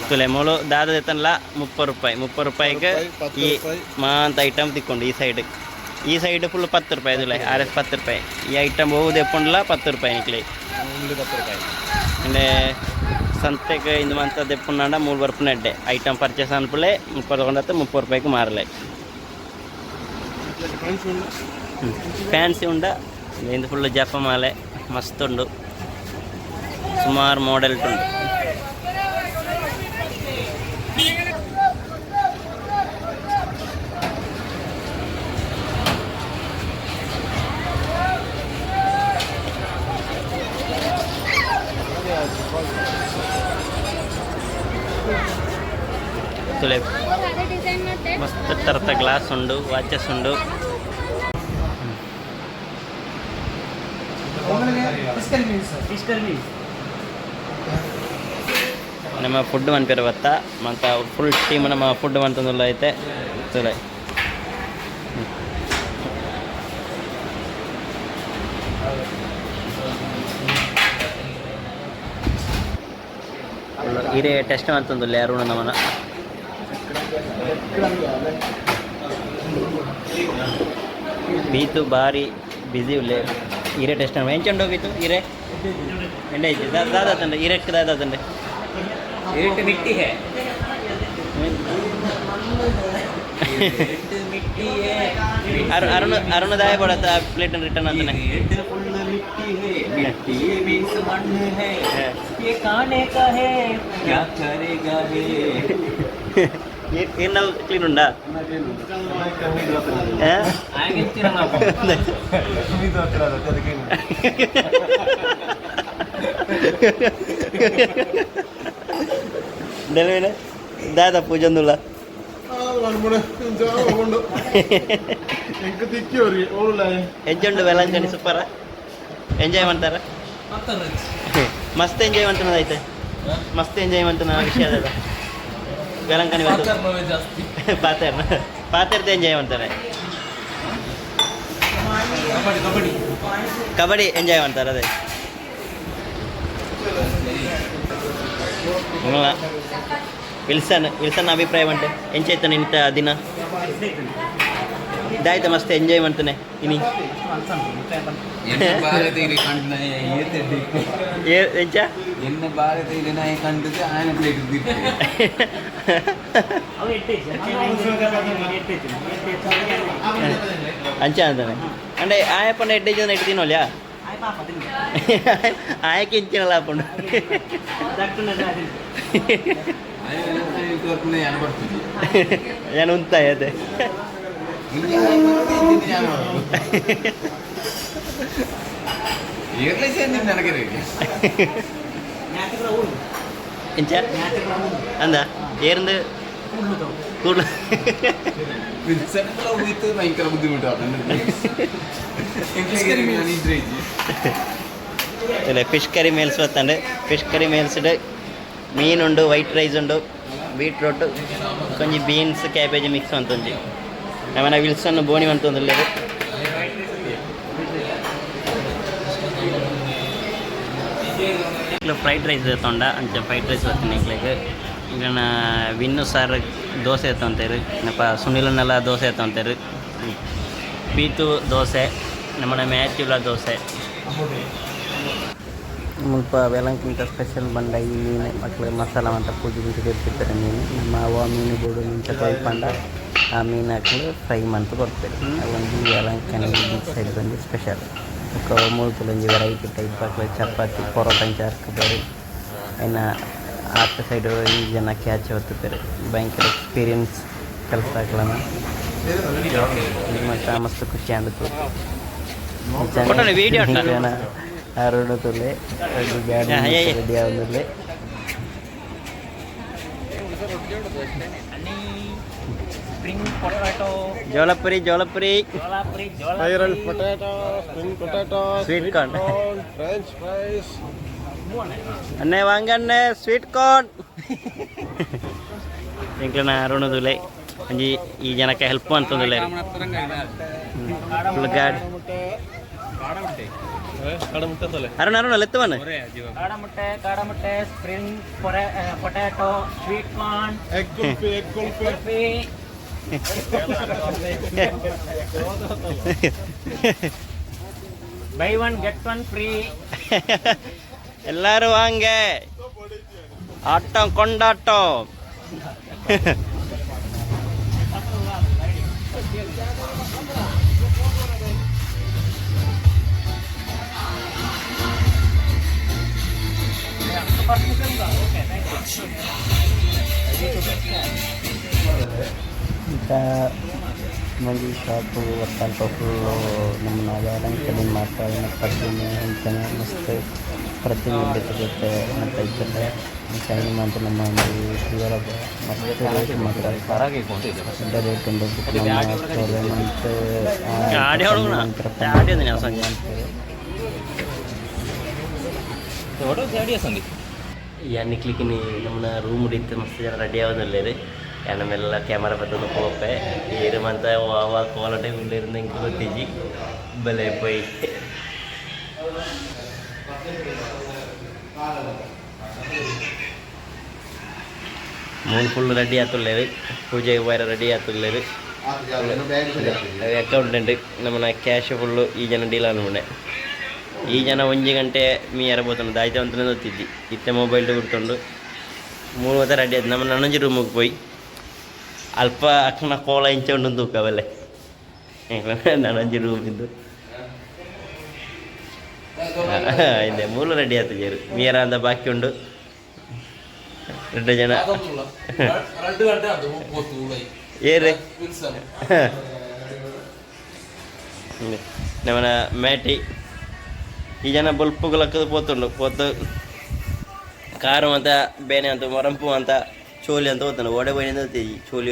ತುಲೆ ಮೂಲು ದಾದ ಎತ್ತನಲ್ಲ 30 ರೂಪಾಯಿಗೆ ಈ ಮಾಂತ ಐಟಮ್ ತಿಕ್ಕೊಂಡು ಈ ಸೈಡ್ ಫುಲ್ 10 ರೂಪಾಯಿ ತುಲೆ RS 10 ರೂಪಾಯಿ ಈ ಐಟಮ್ ಹೋಗುದು ಎಪ್ಪುಂಡ್ಲ 10 ರೂಪಾಯಿ ನಿಕ್ಲಿ 10 ರೂಪಾಯಿ ಅಂಡೆ ಸಂತೆಗೆ ಇಂದು ಮಂತದ್ದು ಎಪ್ಪುಂಡ 3 ಬರ್ಪುನ ಎಡ್ಡೆ ಐಟಮ್ ಪರ್ಚೇಸ್ ಅನ್ಪುಲೆ 30 ತಗೊಂಡತ್ತ 30 ರೂಪಾಯಿಗೆ ಮಾರಲೆ ಫ್ಯಾನ್ಸಿ ಉಂಡ ಇಂದು ಫುಲ್ ಜಪಮಾಲೆ ಮಸ್ತ್ ಉಂಡು ಸುಮಾರು ಮಾಡೆಲ್ ಉಂಟು ತುಲೆ ಮಸ್ತ್ ಥರದ ಗ್ಲಾಸ್ ಉಂಡು ವಾಚಸ್ ಉಂಡು ನಮ್ಮ ಫುಡ್ ಮನ್ಪೇರು ಬತ್ತ ಮಂತ ಫುಲ್ ಟೀಮ್ ನಮ್ಮ ಫುಡ್ ಮಂತಂದುಲ್ಲ ಐತೆ ತುಲೆ ಹಿರೇ ಟೆಸ್ಟ್ ಮಂತಂದುಲ್ಲ ಯಾರು ನಮ್ಮನ ಬೀತು ಬಾರಿ ಬಿಸಿ ಉಲ್ಲೆ ಹಿರೇ ಟೆಸ್ಟ್ ಎಂಚಂಡು ಬೀತು ಹಿರೇ ಎಂಡ ಐತಿ ದಾದಾ ತಂಡೆ ಹಿರೇಕ್ ದಾದಾ ತಂಡೆ मिट्टी है अरुण दाय पड़ा प्लेट रिटर्न आते मिट्टी मीन्स मण्ड है ये खाने का है क्या करेगा है ಏನ್ ಕ್ಲೀನ್ ಉಂಡಾ ಡೆಲಿವರಿ ದಾದಾ ಪೂಜಂದುಲ್ಲ ಎಂಜುಂಡು ವೆಲಂಕಣಿ ಸೂಪರ ಎಂಜಾಯ್ ಮಾಡ್ತಾರ ಮಸ್ತ್ ಎಂಜಾಯ್ ಮಾಡ್ತಾನದೈತೆ ಮಸ್ತ್ ಎಂಜಾಯ್ ಮಾಡ್ತಾನ ವಿಷಯ ಅದ ವೆಲಂಕಣಿ ಪಾತೆರ್ದು ಎಂಜಾಯ್ ಮಾಡ್ತಾರೆ ಕಬಡ್ಡಿ ಎಂಜಾಯ್ ಮಾಡ್ತಾರೆ ಅದೇ ವಿಲ್ಸನ್ ಅಭಿಪ್ರಾಯ ಉಂಟು ಎಂಚಾಯ್ತಾನೆ ಇಂಥ ದಿನ ಇದಾಯ್ತು ಮಸ್ತ್ ಎಂಜಾಯ್ ಮಾಡ್ತಾನೆ ಇನಿ ಎಂಚ ಅಂಚ ಅಂತಾನೆ అంటే ఆయపన్న ఎడ్డే చదివిన ఎట్టు తినోళ్ళా ఆయకి ఇచ్చినలా అప్పుడు నేను ఉంటాయి అదే ಎಂಚ ಅಂದ ಏರಂದು കൂടുതൽ ഭയങ്കര ബുദ്ധിമുട്ടാണ് ಇಲ್ಲ ಫಿಶ್ ಕರಿ ಮೇಲ್ಸ್ ಬತ್ತಂಡು ಫಿಶ್ ಕರಿ ಮೇಲ್ಸ್ಡ್ ಮೀನುಂಡು ವೈಟ್ ರೈಸ್ ಉಂಡು ಬೀಟ್ರೂಟ್ ಕೊಂಚ ಬೀನ್ಸ್ ಕ್ಯಾಬೇಜ್ ಮಿಕ್ಸ್ ಅಂತೊಂಜಿ ನಮ್ಮನ ವಿಲ್ಸನ್ ಬೋಣಿ ಅಂತೊಂದುಲ್ಲೆರು ಫ್ರೈಡ್ ರೈಸ್ ತೊಂಡ ಅಂಚ ಫ್ರೈಡ್ ರೈಸ್ ಬರ್ತೀನಿ ಇಕ್ಲಿಗೆ ಈಗ ವಿನ್ನು ಸಾರು ದೋಸೆ ಎತ್ತೊಂತೇರು ನಪ್ಪ ಸುನಿಲನ್ನೆಲ್ಲ ದೋಸೆ ಎತ್ತೊಂತೇರು ಪೀತು ದೋಸೆ ನಮ್ಮನ ಮ್ಯಾಚ್ಯುಲ ದೋಸೆ ಮುಲ್ಪ ವೆಲಂಕಿಂತ ಸ್ಪೆಷಲ್ ಬಂಡ ಈ ಮೀನು ಮಕ್ಕಳು ಮಸಾಲ ಅಂತ ಪೂಜೆ ಮುಂಚೆ ಕೊಡ್ತಿರ್ತಾರೆ ಮೀನು ನಮ್ಮ ಅವ ಮೀನು ಬೋಡು ಮುಂಚೆ ತೊಯ್ಪಂಡ ಆ ಮೀನು ಹಾಕಲು ಫ್ರೈ ಮಂತ್ ಕೊಡ್ತಾರೆ ಅದೊಂದು ವೆಲಂಕನಿ ಬೀಚ್ ಸೈಡ್ ಬಂದು ಸ್ಪೆಷಲ್ ಮೂಳ್ತಲೊಂದು ವೆರೈಟಿ ಟೈಪ್ ಹಾಕಲು ಚಪಾತಿ ಪರೋಟ ಇಂಚ ಹಾಕ್ತಾರೆ ಇನ್ನು ಆತ ಸೈಡು ಈ ಜನ ಕ್ಯಾಚ್ ಹೊತ್ತುತ್ತಾರೆ ಭಯಂಕರ ಎಕ್ಸ್ಪೀರಿಯನ್ಸ್ ಕೆಲಸ ಹಾಕಲನ ಮತ್ತು ಮಸ್ತ್ ಖುಷಿ ಅಂದಿತ್ತು ಜನ ಆರೋಡುತ್ತಲೇ ರೆಡಿ ಆಗೋದಿಲ್ಲ ಜೋಳಪುರಿ ಜೋಳಪುರಿ spiral potato spring potato sweet corn french fries ಅಣ್ಣೆ ವಾಂಗಣ್ಣೆ ಸ್ವೀಟ್ ಕಾರ್ನ್ ಇಂಕ್ಲನ ಅರುಣದುಲೆ ಒಂಜಿ ಈ ಜನಕ್ಕೆ ಹೆಲ್ಪ್ ಅಂತಂದಿಲ್ಲ ಫುಲ್ ಗಾಡ್ ಅರುಣ ಅರುಣ ಲೆತ್ತವನ ಕಾಡಮುಟ್ಟೆ spring potato sweet corn egg kulfi buy one get one free எல்லாரும் வாங்க ஆட்டம் கொண்டாட்டம் ఇంకా ಮಂದಿ ಶಾಪು ಸ್ವಲ್ಪ ಫುಲ್ಲು ನಮ್ಮನ್ನ ವೆಲಂಕನಿ ಮಾತಾಡಿನ ಪ್ರತಿಮೆ ಅಂತಾನೆ ಮಸ್ತ್ ಪ್ರತಿಮೆ ಸಿಗುತ್ತೆ ಮತ್ತು ಇದ್ದರೆ ಶೈನಿ ಅಂತ ನಮ್ಮ ಒಂದು ಇವರ ಮಸ್ತ್ ರೇಟ್ ಮಾತ್ರ ರೇಟ್ ಉಂಟು ಎಣ್ಣಿಕ್ಲಿಕ್ಕೆ ನಮ್ಮನ್ನ ರೂಮ್ ಹಿಡಿತು ಮಸ್ತ್ ಜನ ರೆಡಿ ಆಗೋದಿಲ್ಲ ರೀ ನಮ್ಮೆಲ್ಲ ಕ್ಯಾಮರಾ ಬರ್ತದೆ ಹೋಪೆ ಏರುಮಂತ ವಾವ ಕ್ವಾಲಿಟಿ ಉಳ್ಳಿರಿಂದ ಹಿಂಗೆ ಗೊತ್ತಿಜಿ ಬಲೆ ಪೈ ಮೂರು ಫುಲ್ ರೆಡಿ ಆತುಳ್ಳೇರು ಪೂಜೆ ವೈರ ರೆಡಿ ಆತುಳ್ಳೇರು ಅಕೌಂಟೆಂಟ್ ನಮ್ಮನ್ನ ಕ್ಯಾಶ್ ಫುಲ್ಲು ಈ ಜನ ಡೀಲ್ ಅನ್ಕೊಂಡೆ ಈ ಜನ 1 ಗಂಟೆ ಮೀ ಎರಬೋತಂಡು ದಾಯ್ತ ಅಂತಲೇ ಗೊತ್ತಿದ್ದಿ ಇತ್ತೆ ಮೊಬೈಲ್ ಕೊಡ್ಕೊಂಡು 3 ಹೊತ್ತ ರೆಡಿ ಆಯ್ತು ನಮ್ಮ ನನ್ನೊಂಜಿ ರೂಮಿಗೆ ಹೋಗಿ ಅಲ್ಪ ಅಕ್ಕನ ಕೋಲ ಇಂಚೆ ಉಂಡು ತೂಕವಲ್ಲೇ ನನ್ನೊಂಜಿ ರೂಮಿದ್ದು ಇದೆ 3 ರೆಡಿ ಆಯ್ತು ಜೇರು ಮೀರ ಅಂತ ಬಾಕಿ ಉಂಡು 2 ಜನ ಏರಿ ನಮ್ಮನ ಮ್ಯಾಟಿ ಈ ಜನ ಬಲ್ಪುಗಳಕ್ಕದು ಪೋತುಂಡು ಪೋತು ಕಾರು ಅಂತ ಬೇನೆ ಅಂತ ಮೊರಂಪು ಅಂತ ಚೋಲಿ ಅಂತ ಹೋಗ್ತಾನೆ ಒಡೆ ಬೈನಿಂದ ಹೋಗ್ತೀವಿ ಚೋಲಿ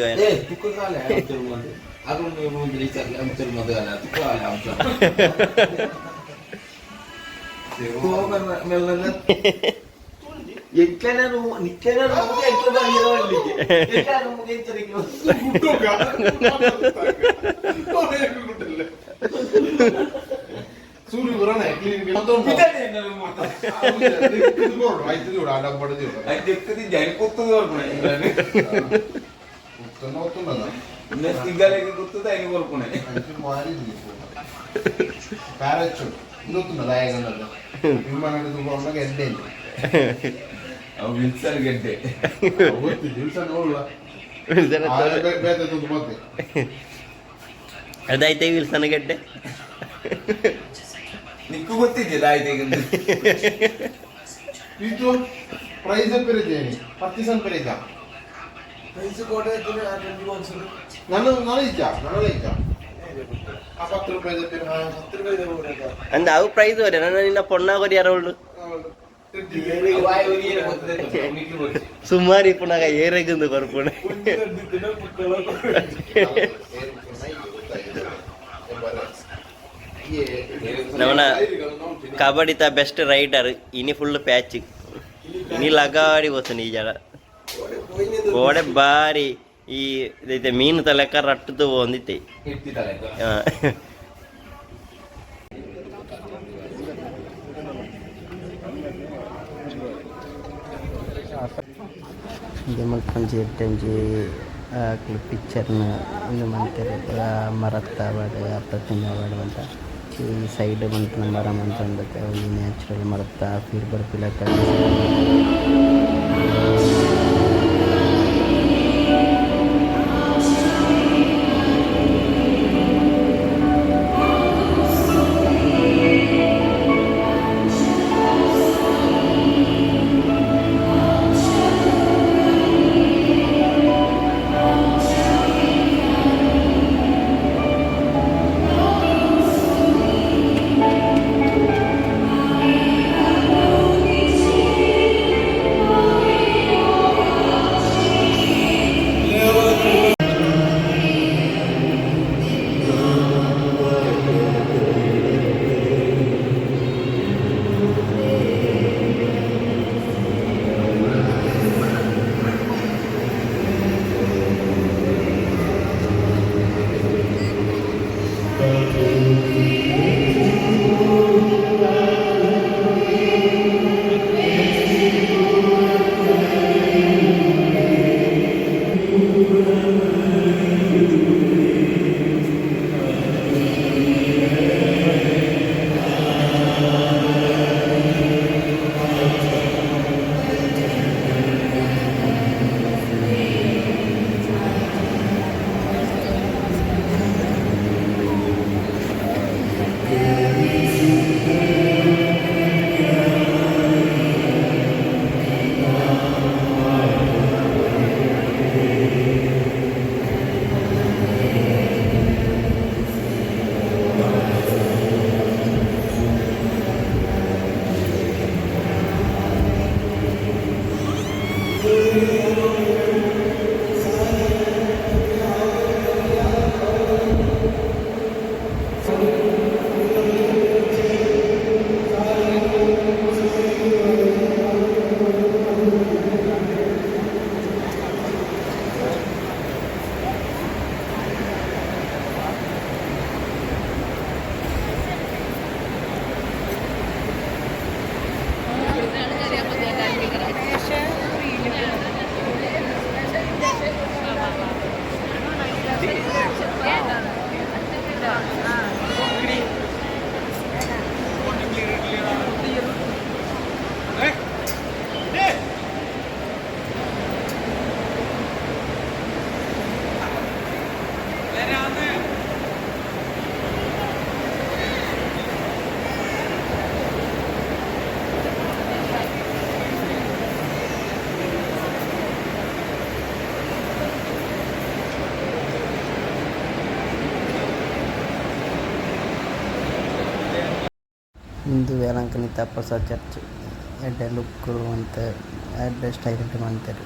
ಗೆಡ್ಡೆ ಅದಾಯ್ತ ವಿಲ್ಸನ್ ಗೆಡ್ಡೆ ನಿಕ್ಕು ಗೊತ್ತಿದ್ದೆ ಇದು ಪ್ರೈಸ್ ಪೆರಿದ್ದೇನೆ 10 ಸಲ ಪೆರಿದ ಪ್ರೈಸ್ ಕೋಟೆ ನಾನು ಇದ್ದ ಆ 10 ರೂಪಾಯಿ ಪೆರಿ 10 ರೂಪಾಯಿ ಅಂದ ಅವು ಪ್ರೈಸ್ ವರೆ ನನ್ನ ನಿನ್ನ ಪೊಣ್ಣ ಕೊರಿ ಯಾರು ಸುಮಾರು ಇಪ್ಪನಾಗ ಏರೆಗಿಂದು ಬರ್ಪುಣ ನಮ್ಮನ ಕಬಡ್ಡಿ ತ ಬೆಸ್ಟ್ ರೈಡರ್ ಇನಿ ಫುಲ್ ಪ್ಯಾಚ್ ಇನಿ ಲಗಾಡಿ ಹೋಗ್ತಾನೆ ಈ ಜನ ಗೋಡೆ ಬಾರಿ ಈ ಇದೈತೆ ಮೀನು ತಲೆಕ ರಟ್ಟದು ಹೊಂದಿತ್ತೆ ಇದು ಮಲ್ಪಂಜಿ ಎಟ್ಟಂಜಿ ಪಿಕ್ಚರ್ನ ಇದು ಮಾಡ್ತಾರೆ ಮರತ್ತ ಅವಾರ್ಡ್ ಅಪ್ಪತ್ತಿನ ಅವಾರ್ಡ್ ಅಂತ ಈ ಸೈಡ್ ಬಂತು ಮರ ಅಂತಂದಕ್ಕೆ ಈ ನ್ಯಾಚುರಲ್ ಮರತ್ತ ಫೀಲ್ ಬರ್ಪಿಲ್ಲ ಇಂದು ವೇಲಾಂಕಣಿ ತಪಸ ಚರ್ಚ್ ಎಡ್ಡೆ ಲುಕ್ಗಳು ಅಂತ ಎಡ್ಡೆ ಸ್ಟೈಲ್ ಮಾಡ್ತಾರೆ.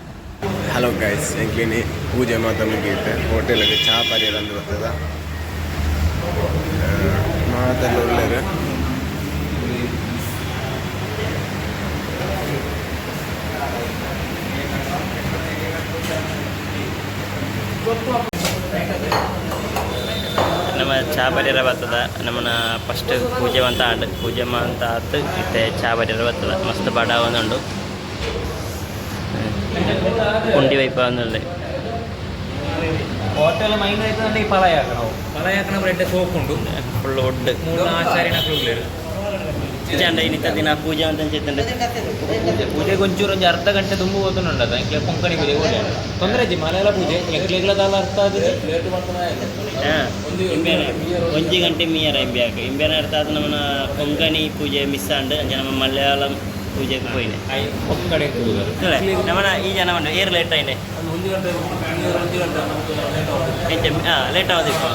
ಹಲೋ ಗೈಸ್, ಎಂಕ್ಲಿನಿ ಪೂಜೆ ಮಾತ್ರ ಮುಗಿಯುತ್ತೆ. ಹೋಟೆಲಲ್ಲಿ ಚಹಾ ಪರಿಯರ್ ಅಂದು ಬರ್ತದ ಮಾತೆಲ್ಲ ಒಳ್ಳೆಯದು. ನಮ್ಮ ಚಹಾ ಬರಿಯರ ಬರ್ತದ. ನಮ್ಮನ್ನ ಫಸ್ಟ್ ಪೂಜೆ ಅಂತ ಆತು ಇತ್ತೆ ಚಹಾ ಬರಿಯರ ಬರ್ತದ. ಮಸ್ತ್ ಬಡ ಒಂದುಂಡು ಕುಂಡಿ ವೈಪ ಒಂದುಳ್ಳೆ ಹೋಟೆಲ್ ಮೈನ್ ಆಯ್ತಂದ್ರೆ ಈ ಪಲಾಯಕನ ಬ್ರೆಡ್ ಸೋಪ್ ಉಂಟು ಫುಲ್ ಒಡ್ಡು ಮೂರು ಆಚಾರ್ಯನ ಕೂಗ್ಲೇರು ಚಂಡ ಇನ್ನಿತ್ತ ದಿನ ಪೂಜೆ ಅಂತ ಅನ್ಸಿತ್ತಂಡೆ ಪೂಜೆಗೆ ಒಂಚೂರು ಒಂದು ಅರ್ಧ ಗಂಟೆ ತುಂಬ ಓದುನುಂಡದ ಇಂಕೆ ಕೊಂಕಣಿ ಪೂಜೆ ಹೋಗಿ ತೊಂದರೆ ಅಜ್ಜಿ ಮಲೆಯಾಳ ಪೂಜೆ ಲೆಗ್ಲದಾಲ ಅರ್ಥ ಆದ್ರೆ ಒಂಜಿ ಗಂಟೆ ಮೀಯರ ಇಂಬ್ಯಾನ ಅರ್ಥ ಆದ ನಮ್ಮನ ಕೊಂಕಣಿ ಪೂಜೆ ಮಿಸ್ ಆಂಡ್ ಅಂಚ ನಮ್ಮ ಮಲಯಾಳಂ ಪೂಜೆಗೆ ಹೋಯ್ನೆ ಕೊಂಕಣಿ ನಮ್ಮನ ಈ ಜನ ಏರ್ ಲೇಟ್ ಆಯ್ನೆ ಲೇಟ್ ಆಗೋದಿಪ್ಪ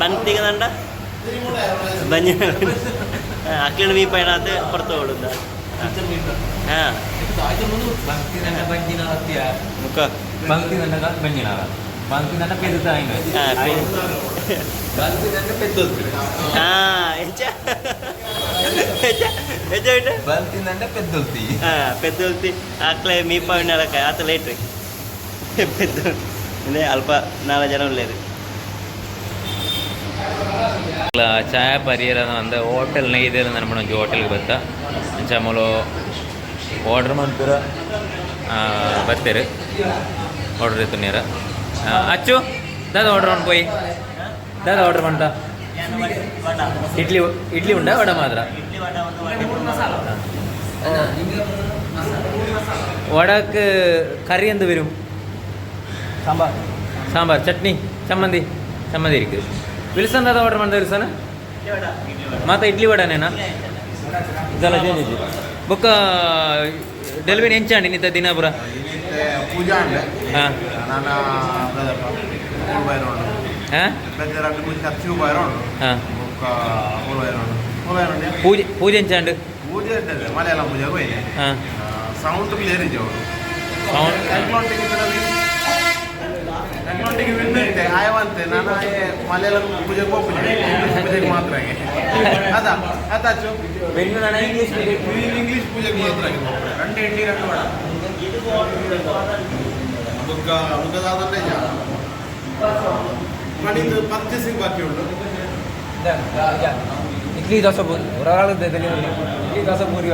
ಬಂತಿಗೆ ದಂಡ ಬಂಜಿನ ಅಕ್ಕಿನ ಮೀ ಪೈನಾತ್ ಪಡ್ತು ಹೊಡುದ ಹಾಂ ಮುಖ పెద్దొల్తి అట్లే మీ పైన అత లేట్ పెద్ద అల్ప 4 జనం లేదు ಚಾಯ ಪರಿಯರ ಅಂದರೆ ಹೋಟೆಲ್ನ ಇದೆ ನಮ್ಮ ಹೋಟೆಲ್ಗೆ ಬತ್ತ ಚಮಲು ಆರ್ಡ್ರ್ ಮಾಡ್ತೀರ ಬರ್ತೀರಿ ಆರ್ಡ್ರ್ ಇತ್ತು ನೀರ ಅಚ್ಚು ದಾದ ಆರ್ಡ್ರ್ ಮಾಡ್ಬೋಯಿ ದಾದ ಆರ್ಡ್ರ್ ಮಾಡ್ದ ಇಡ್ಲಿ ಉಂಡ ವಡ ಮಾತ್ರ വടക്ക് കറി എന്ത് വരും സാമ്പാർ ചട്നി ചമ്മന്തി ഇരിക്കും വിൽസൺ എന്താ ഓർഡർ ಮಾಡ್ದ ವಿಲ್ಸನ್ ಮಾತಾ ಇಡ್ಲಿ ವಡನೇನಾ ಇದೆಲ್ಲ ಚೇಂಜ್ ಬೊಕ್ಕ ಡೆಲಿವರಿ ಎಂಚಾಂಡಿ ನಿಂತ ದಿನ ಪುರ ಪೂಜಾ ಹಾಂ ಹಾಂ പൂജ ಎಂಚಾಂಡ್ മലയാളം പൂജ ಹಾಂ സൗണ്ട് ക്ലിയർ ಆಯವಂತೆ ನಾನು ಮಲಯಾಳಂ ಪೂಜೆಗೆ ಹೋಗ್ತೀನಿ ಪೂಜೆಗೆ ಮಾತ್ರ ಅದ ಅದಾಚು ಇಂಗ್ಲೀಷ್ ಪೂಜೆಗೆ ಮಾತ್ರ 2 ಇಡ್ಲಿ 2 ವಡ ಮುಖದಾದಂತೆ പണിത് പർച്ചേസിംഗ് ബാക്കിയുണ്ട് ഇഡ്ലി ദോശ പൂരി ഒരാൾ ഇഡ്ലി ദോശ പൂരി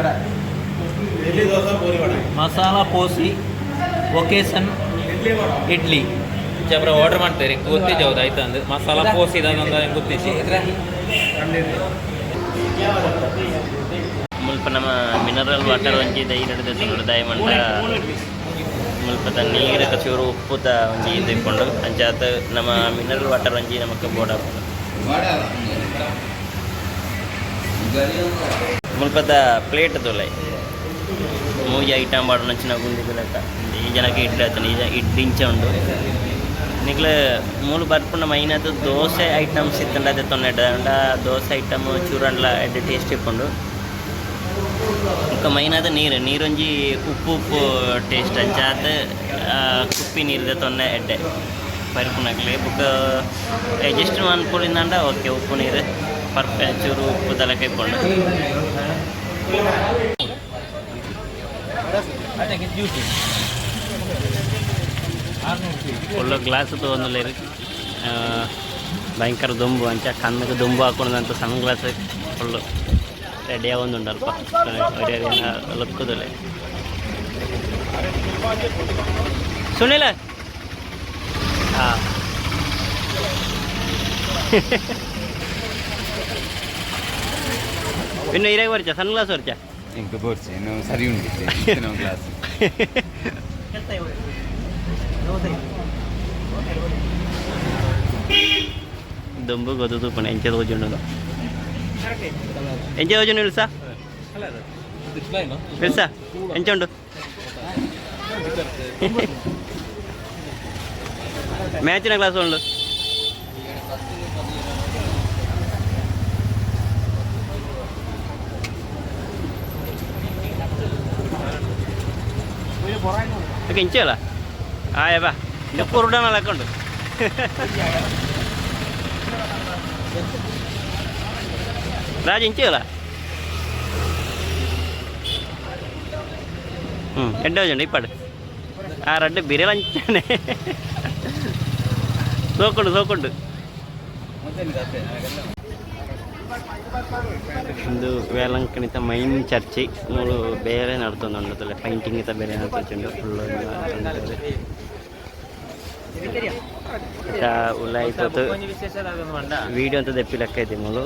വട ಮಸಾಲ ಪೋಸಿ ಒಕೇಶನ್ ಇಡ್ಲಿ ಜಬ್ರ ಆರ್ಡರ್ ಮಾಡ್ತಾರೆ ಗೊತ್ತಿದ್ದೆ ಹೌದು ಆಯ್ತು ಅಂದ್ರೆ ಮಸಾಲ ಪೋಸಿ ಇದಂತ ಗೊತ್ತಿದ್ದೆ ಮುಲ್ಪ ನಮ್ಮ ಮಿನರಲ್ ವಾಟರ್ ಒಂಜಿ ದೈರಡ್ದು ದಯಮಂಡ ಮುಲ್ಪದ ನೀರಕ್ಕೆ ಚೂರು ಉಪ್ಪುದ ಒಂಜಿ ಇದು ಇಟ್ಕೊಂಡು ಅಂಚಾತ ನಮ್ಮ ಮಿನರಲ್ ವಾಟರ್ ಒಂಜಿ ನಮಗೆ ಬೋಡ ಮುಲ್ಪದ ಪ್ಲೇಟ್ ತೊಲೆ ಮೂಜಿ ಐಟಮ್ ಬಾಡ ನಚ್ಚಿನ ಗುಂಡಿದ ಲೆಕ್ಕ ಈ ಜನಕ್ಕೆ ಇಡ್ಲಿ ಆಯ್ತಾನೆ ಈಗ ಇಡ್ಲಿಂಚೆ ಉಂಡು ನಿಕ್ಲ ಮೂಲು ಬರ್ಪುಂಡ ಮೈನದು ದೋಸೆ ಐಟಮ್ಸ್ ಇತ್ತಂಡ ಅದೇ ತೊನ್ನೆಡ್ಡ ದೋಸೆ ಐಟಮ್ ಚೂರಂಡ್ಲ ಎಡ್ಡೆ ಟೇಸ್ಟ್ ಇಟ್ಕೊಂಡು ఇంకా మైనాದ ನೀರೊಂಜಿ ಉಪ್ಪು ಟೇಸ್ಟ್ ಅಂಚಾದ ಕುಪ್ಪಿ ನೀರಿದ ತೊನ್ನೆ ಎಡ್ಡೆ ಪರಿಪುನಕ್ಲೆ ಬುಕ್ಕ ಅಡ್ಜಸ್ಟ್ ಅನ್ಕೊಂಡಿಂದ ಓಕೆ ಉಪ್ಪು ನೀರು ಪರ್ಫೆಕ್ಟ್ ಚೂರು ಉಪ್ಪು ತಲಕ್ಕೆ ಇಟ್ಕೊಂಡು ಒಳ್ಳೆ ಗ್ಲಾಸ್ ತೊಗೊಂಡ್ಲೇರಿ ಭಯಂಕರ ದುಂಬು ಅಂಚ ಕಣ್ಣಿಗೆ ದುಂಬು ಹಾಕೊಂಡಂತ ಸಣ್ಣ ಗ್ಲಾಸ್ ಫುಲ್ಲು ರೆಡಿ ಆಗೊಂದುಂಡಲ್ಪ ಲಕ್ಕುದಲೆ ಸುನಿಲ ಹಾಂ ಇನ್ನು ಇರಾಗ ಬರ್ಚ ಸಣ್ಣ ಗ್ಲಾಸ್ ಬರ್ಚ ಇಂಕ ಬೋರ್ಚೆ ಇನ್ನು ಸರಿ ಉಂಟು ಗ್ಲಾಸ್ ದುಂಬು ಗೊತ್ತು ಪಣ ಎಂಚದ ಹೋಜುಂಡು ಎಂಚ ಹೋಜುಂಡು ಇಲ್ಸಾ ಇಲ್ಸಾ ಎಂಚ ಉಂಡು ಮ್ಯಾಚಿನ ಕ್ಲಾಸ್ ಉಂಡು ഓക്കെ ഇഞ്ചല്ല ആയവാ എൻ്റെ കുറുടാനൊക്കെ ഉണ്ട് ರಾಜ ಇಂಚಲ್ಲ ಎಡ್ಡೆ ಹೋಜಂಡು ಇಪ್ಪಡು ಆ ರಡ್ಡೆ ಬಿರಿಯಲ್ಲ ಅಂಚಾನೆ ಸೋಕೊಂಡು ಒಂದು ವೇಲಂಕಣಿತ ಮೈನ್ ಚರ್ಚೆ ಮೂರು ಬೇರೆ ನಡ್ತೊಂದುಂಡದಲ್ಲ ಪೈಂಟಿಂಗ್ ಇತ್ತ ಬೇರೆ ನಡ್ತೊಂಡು ಫುಲ್ಲು ಉಲ್ಲಾಯಿಪತ್ತು ವೀಡಿಯೋ ಅಂತ ದಪ್ಪಿ ಲೆಕ್ಕ ಐತಿ ಮೂಲು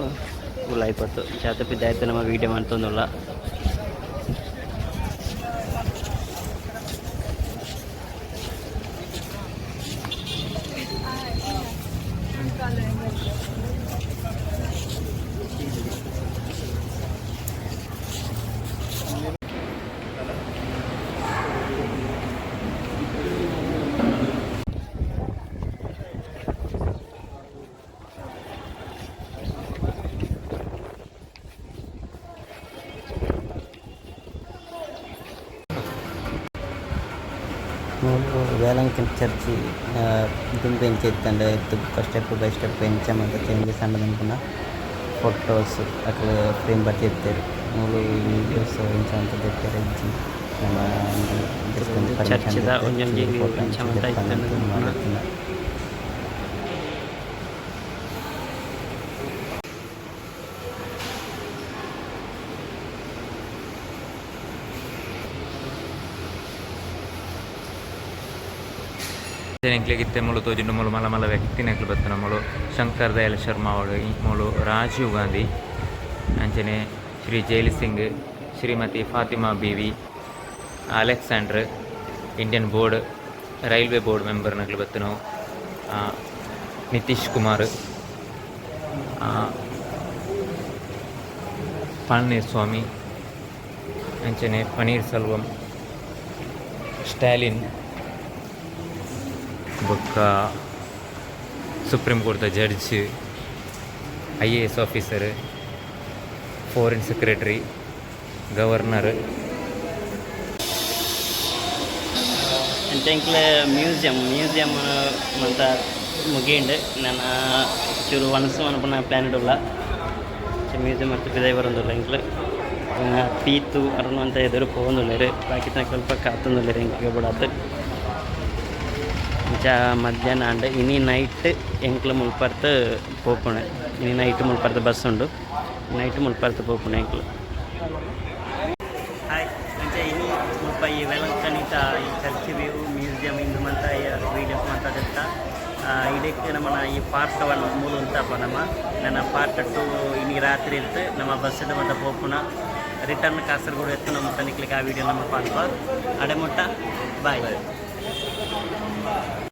ಉಲ್ಲಾಯಿಪತ್ತು ಚಾತಪಿದ್ದಾಯ್ತು ನಮ್ಮ ವೀಡಿಯೋ ಮಾಡ್ತೊಂದುಲ್ಲ ಮೂಲು ವೇಲಂಕನಿ ಚರ್ಚಿ ದುಂಬು ಎಂಚ ಇತ್ತಂಡೆ ಸ್ಟೆಪ್ ಬೈ ಸ್ಟೆಪ್ ಎಂಚ ಚೇಂಜಸ್ ಅಂಡದನುకున్న ಫೋಟೋಸ್ ಅಕ್ಲ ಫ್ರೇಮ್ ಬರ್ತಿ ಇರ್ತಾರೆ ಮೂಲು ವೀಡಿಯೋಸ್ ಎಂಚ ಅಂತ ದೆಪ್ಪರೆ ಇಜ್ಜಿ ನಮ್ಮ ಚರ್ಚಿದ ಒಂಜೊಂಜಿ ಎಂಚ ಅಂತ ಇತ್ತಂಡೆ ಎಂಕ್ಲೆಗಿತ್ತೆ ಮೂಲು ತೋಜುಂಡು ಮೂಲು ಮಲ್ಲ ಮಲ್ಲ ವ್ಯಕ್ತಿನಕ್ಲು ಬತ್ತನ ಮೂಲು ಶಂಕರ್ ದಯಾಳ್ ಶರ್ಮಾ ಅವಳು ಮೂಲು ರಾಜೀವ್ ಗಾಂಧಿ ಅಂಚನೆ Shri Zail Singh Shrimati Fatima Beevi Alexander Indian board railway board member ನಕ್ಲು ಬತ್ತನು ನಿತೀಶ್ ಕುಮಾರ್ ಪಳನೀರ್ ಸ್ವಾಮಿ ಅಂಚನೆ ಪನೀರ್ ಸೆಲ್ವಂ ಸ್ಟಾಲಿನ್ ಬೊಕ್ಕ ಸುಪ್ರೀಂ ಕೋರ್ಟ್ದ judge IAS officer foreign secretary governor ಎಂಕ್ಲೆ ಮ್ಯೂಸಿಯಂ ಮಂತ ಮುಗಿಂಡು ನಾನು ಚೂರು ಒಣಸು ಅನ್ಪುನ ಪ್ಲ್ಯಾನ್ ಇಡಲ್ಲ ಮ್ಯೂಸಿಯಂ ಮತ್ತು ಬಿದೈ ಬರೋದಿಲ್ಲ ಎಂಕ್ಲು ಪೀತು ಅರನು ಅಂತ ಎದುರು ಹೋಗೋದಿಲ್ಲ ಬಾಕಿ ಸ್ವಲ್ಪ ಕಾತೊಂದಿಲ್ಲ ಎಂಕ್ಗೆ ಬಿಡಾತು ಮಧ್ಯಾಹ್ನ ಅಂಡ್ ಇನಿ ನೈಟ್ ಎಂಕ್ಲು ಮುಲ್ಪರ್ತ್ ಪೋಪುಣೆ ಇನಿ ನೈಟ್ ಮುಲ್ಪರ್ತ್ ಬಸ್ ಉಂಡು ನೈಟ್ ಮುಲ್ಪರ್ತ್ ಪೋಪುಣೆ ಎಂಕ್ಲು ಹಾಯ್ ಅಂಚೆ ಇನಿ ಮುಲ್ಪ ಈ ವೆಲಂಕಣಿತ ಈ ಚರ್ಚ್ ವ್ಯೂ ಮ್ಯೂಸಿಯಂ ಇಂದು ಮಂತ ವೀಡಿಯೋಸ್ ಮಾತಾಡುತ್ತಾ ಇದಕ್ಕೆ ನಮ್ಮನ್ನ ಈ ಪಾರ್ಟ್ 1 ಮೂಲು ಅಂತಪ್ಪ ನನ್ನ ಪಾರ್ಟ್ 2 ಇನಿ ರಾತ್ರಿ ಇರ್ತು ನಮ್ಮ ಬಸ್ಸಿದ ಮಂತ ಪೋಪುಣ ರಿಟರ್ನ್ ಕಾಸರಗೋಡು ಎತ್ತು ನಮ್ಮ ತನಿಕ್ಲಿಕ್ಕೆ ಆ ವಿಡಿಯೋ ನಮ್ಮ ಪಾಲ್ಪ ಅಡೆಮುಟ್ಟ ಬಾಯ್